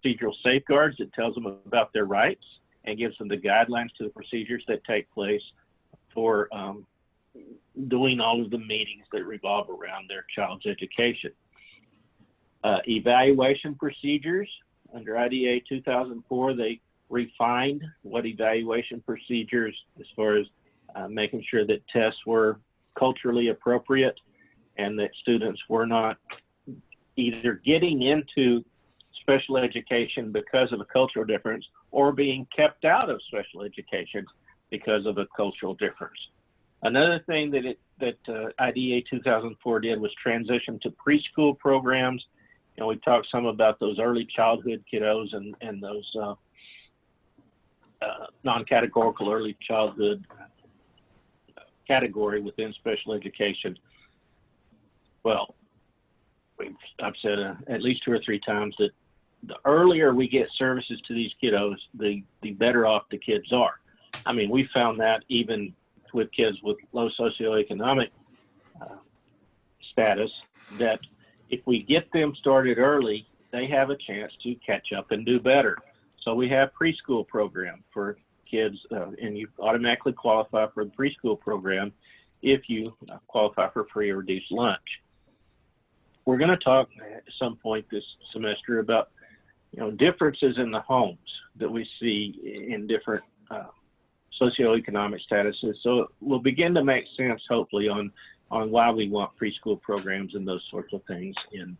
[SPEAKER 2] Procedural Safeguards that tells them about their rights and gives them the guidelines to the procedures that take place for doing all of the meetings that revolve around their child's education. Evaluation procedures. Under IDA 2004, they refined what evaluation procedures as far as making sure that tests were culturally appropriate and that students were not either getting into special education because of a cultural difference or being kept out of special education because of a cultural difference. Another thing that IDA 2004 did was transition to preschool programs. You know, we talked some about those early childhood kiddos and those non-categorical early childhood category within special education. Well, I've said at least 2 or 3 times that the earlier we get services to these kiddos, the better off the kids are. I mean, we found that even with kids with low socioeconomic status, that if we get them started early, they have a chance to catch up and do better. So we have preschool program for kids, and you automatically qualify for the preschool program if you qualify for free or reduced lunch. We're going to talk at some point this semester about, you know, differences in the homes that we see in different socioeconomic statuses. So we'll begin to make sense, hopefully, on why we want preschool programs and those sorts of things in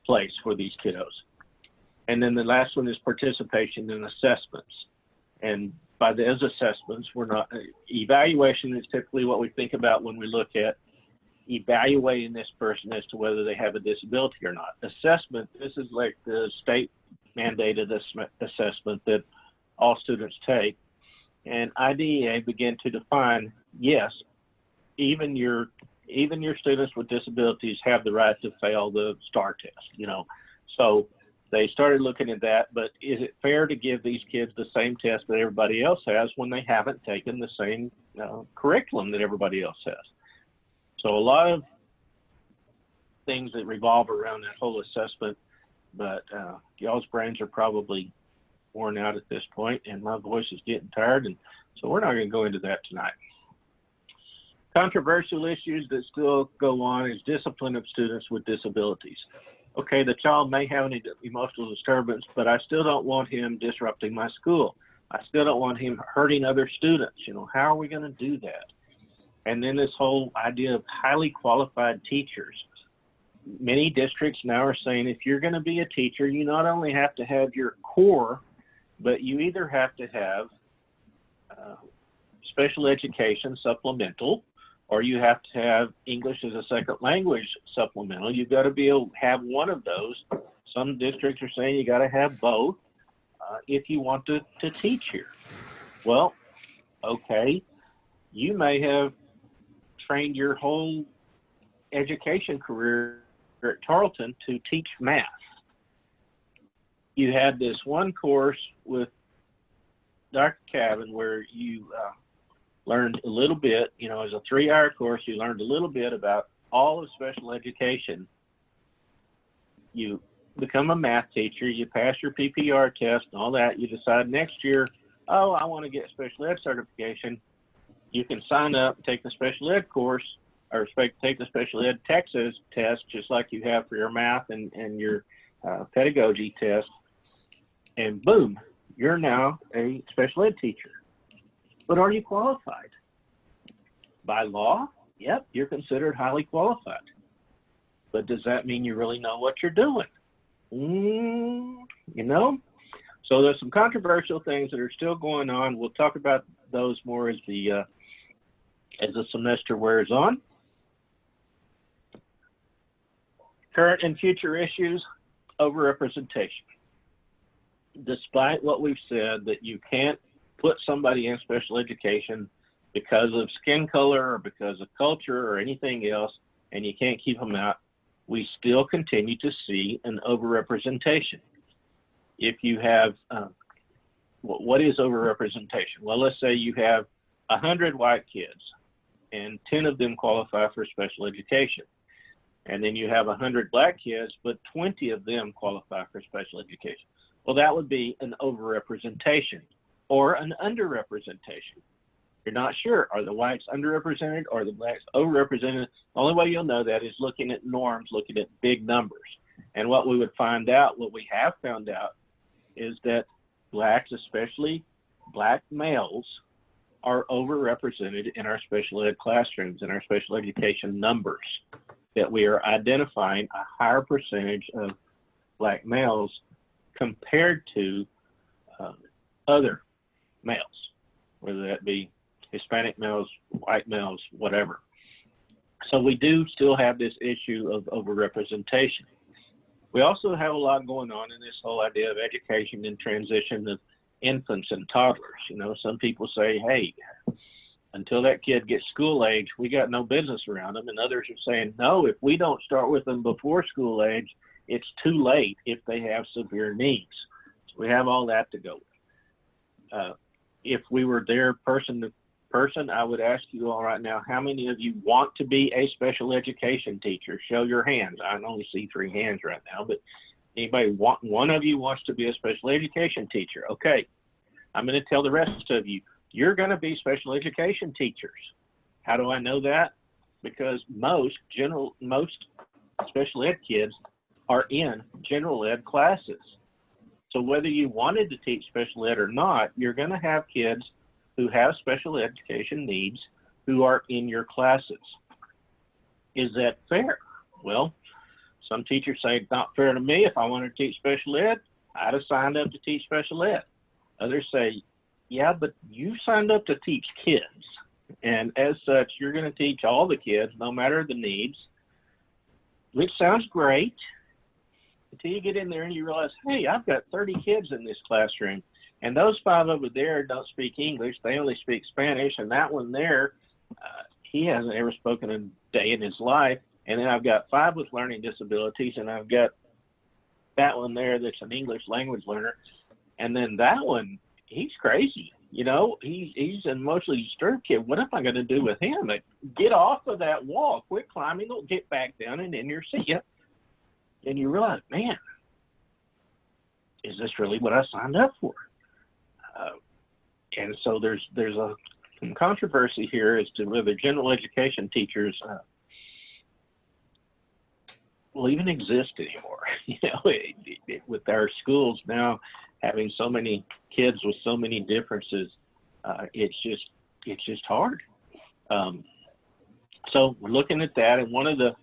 [SPEAKER 2] place for these kiddos. And then the last one is participation in assessments. And by those assessments, we're not, evaluation is typically what we think about when we look at evaluating this person as to whether they have a disability or not. Assessment, this is like the state mandated assessment that all students take. And IDEA began to define, yes, even your students with disabilities have the right to fail the STAR test, you know. So they started looking at that, but is it fair to give these kids the same test that everybody else has when they haven't taken the same curriculum that everybody else has? So a lot of things that revolve around that whole assessment, but y'all's brains are probably worn out at this point, and my voice is getting tired, and so we're not going to go into that tonight. Controversial issues that still go on is discipline of students with disabilities. Okay, the child may have any emotional disturbance, but I still don't want him disrupting my school. I still don't want him hurting other students. You know, how are we going to do that? And then this whole idea of highly qualified teachers. Many districts now are saying if you're going to be a teacher, you not only have to have your core, but you either have to have special education supplemental, or you have to have English as a second language supplemental. You've got to be able to have one of those. Some districts are saying you got to have both if you want to teach here. Well, okay, you may have trained your whole education career at Tarleton to teach math. You had this one course with Dr. Cabin where you learned a little bit, you know, as a 3-hour course, you learned a little bit about all of special education. You become a math teacher, you pass your PPR test and all that, you decide next year, oh, I want to get special ed certification, you can sign up, take the special ed course, or take the special ed Texas test, just like you have for your math and your pedagogy test, and boom, you're now a special ed teacher. But are you qualified? By law, yep, you're considered highly qualified. But does that mean you really know what you're doing? You know? So there's some controversial things that are still going on. We'll talk about those more as the semester wears on. Current and future issues, overrepresentation. Despite what we've said that you can't put somebody in special education because of skin color or because of culture or anything else, and you can't keep them out, we still continue to see an overrepresentation. If you have, what is overrepresentation? Well, let's say you have 100 white kids and 10 of them qualify for special education. And then you have 100 black kids, but 20 of them qualify for special education. Well, that would be an overrepresentation or an underrepresentation. You're not sure, are the whites underrepresented or the blacks overrepresented? The only way you'll know that is looking at norms, looking at big numbers. And what we would find out, what we have found out, is that blacks, especially black males, are overrepresented in our special ed classrooms, in our special education numbers, that we are identifying a higher percentage of black males compared to other males, whether that be Hispanic males, white males, whatever. So we do still have this issue of overrepresentation. We also have a lot going on in this whole idea of education and transition of infants and toddlers. You know, some people say, hey, until that kid gets school age, we got no business around them. And others are saying, no, if we don't start with them before school age, it's too late if they have severe needs. So we have all that to go with. If we were there person to person, I would ask you all right now, how many of you want to be a special education teacher? Show your hands. I only see 3 hands right now, but anybody one of you wants to be a special education teacher? Okay, I'm going to tell the rest of you, you're going to be special education teachers. How do I know that? Because most special ed kids are in general ed classes. So whether you wanted to teach special ed or not, you're going to have kids who have special education needs who are in your classes. Is that fair? Well, some teachers say it's not fair to me. If I wanted to teach special ed, I'd have signed up to teach special ed. Others say, yeah, but you signed up to teach kids. And as such, you're going to teach all the kids, no matter the needs, which sounds great until you get in there and you realize, hey, I've got 30 kids in this classroom. And those 5 over there don't speak English. They only speak Spanish. And that one there, he hasn't ever spoken a day in his life. And then I've got 5 with learning disabilities. And I've got that one there that's an English language learner. And then that one, he's crazy. You know, he's an emotionally disturbed kid. What am I going to do with him? Get off of that wall. Quit climbing. Get back down and in your seat. And you realize, man, is this really what I signed up for? And so there's some controversy here as to whether general education teachers will even exist anymore. You know, with our schools now having so many kids with so many differences, it's just hard. So we're looking at that, and one of the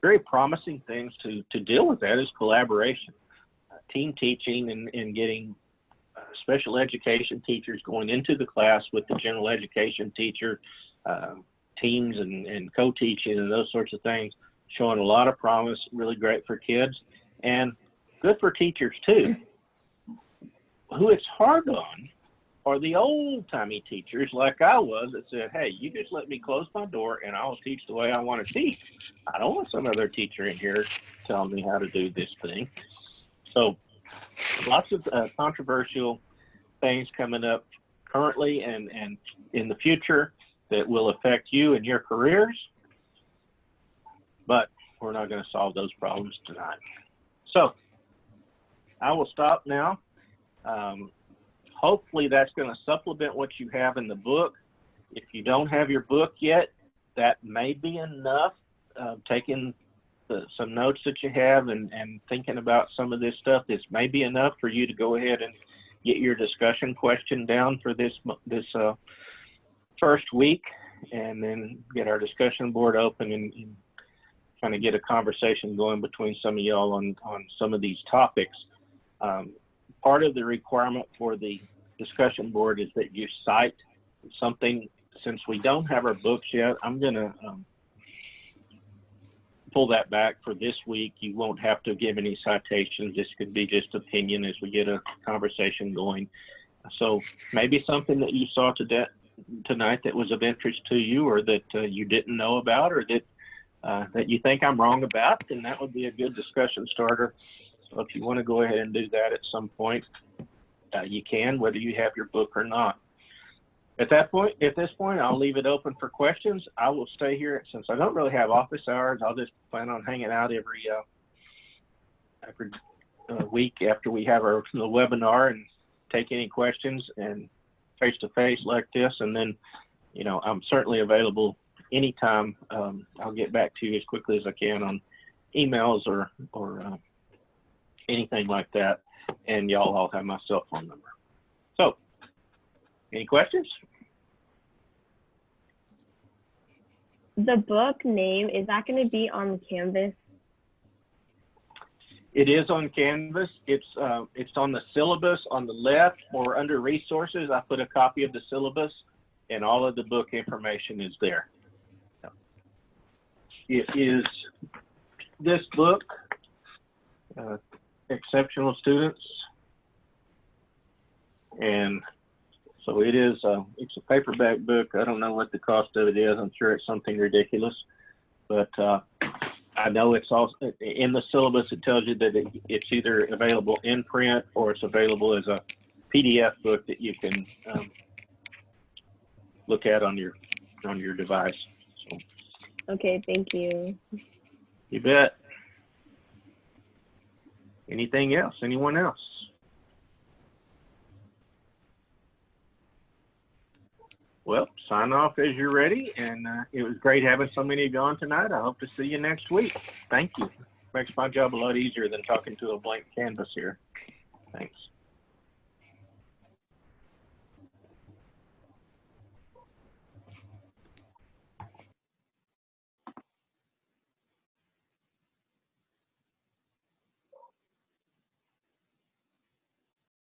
[SPEAKER 2] very promising things to deal with that is collaboration, team teaching, and getting special education teachers going into the class with the general education teacher, teams and co-teaching and those sorts of things, showing a lot of promise, really great for kids and good for teachers too. Who it's hard on are the old-timey teachers like I was that said, hey, you just let me close my door and I'll teach the way I want to teach. I don't want some other teacher in here telling me how to do this thing. So lots of controversial things coming up currently and in the future that will affect you and your careers, but we're not going to solve those problems tonight. So I will stop now. Hopefully that's going to supplement what you have in the book. If you don't have your book yet, that may be enough. Taking some notes that you have and thinking about some of this stuff, this may be enough for you to go ahead and get your discussion question down for this first week, and then get our discussion board open and kind of get a conversation going between some of y'all on some of these topics. Part of the requirement for the discussion board is that you cite something. Since we don't have our books yet, I'm going to pull that back for this week. You won't have to give any citations. This could be just opinion as we get a conversation going. So maybe something that you saw tonight that was of interest to you, or that you didn't know about, or that you think I'm wrong about, then that would be a good discussion starter. So if you want to go ahead and do that at some point, you can, whether you have your book or not. At this point, I'll leave it open for questions. I will stay here since I don't really have office hours. I'll just plan on hanging out every week after we have the webinar and take any questions and face to face like this. And then, I'm certainly available anytime. I'll get back to you as quickly as I can on emails or anything like that. And y'all all have my cell phone number. So, any questions?
[SPEAKER 6] The book name, is that going to be on Canvas?
[SPEAKER 2] It is on Canvas. It's on the syllabus on the left, or under resources. I put a copy of the syllabus, and all of the book information is there. It is this book, Exceptional Students, and so it is. It's a paperback book. I don't know what the cost of it is. I'm sure it's something ridiculous, but I know it's also in the syllabus. It tells you that it's either available in print or it's available as a PDF book that you can look at on your device. So,
[SPEAKER 6] Okay, thank you.
[SPEAKER 2] you bet. Anything else? Anyone else? Well, sign off as you're ready, and it was great having so many of you on tonight. I hope to see you next week. Thank you. Makes my job a lot easier than talking to a blank canvas here. Thanks.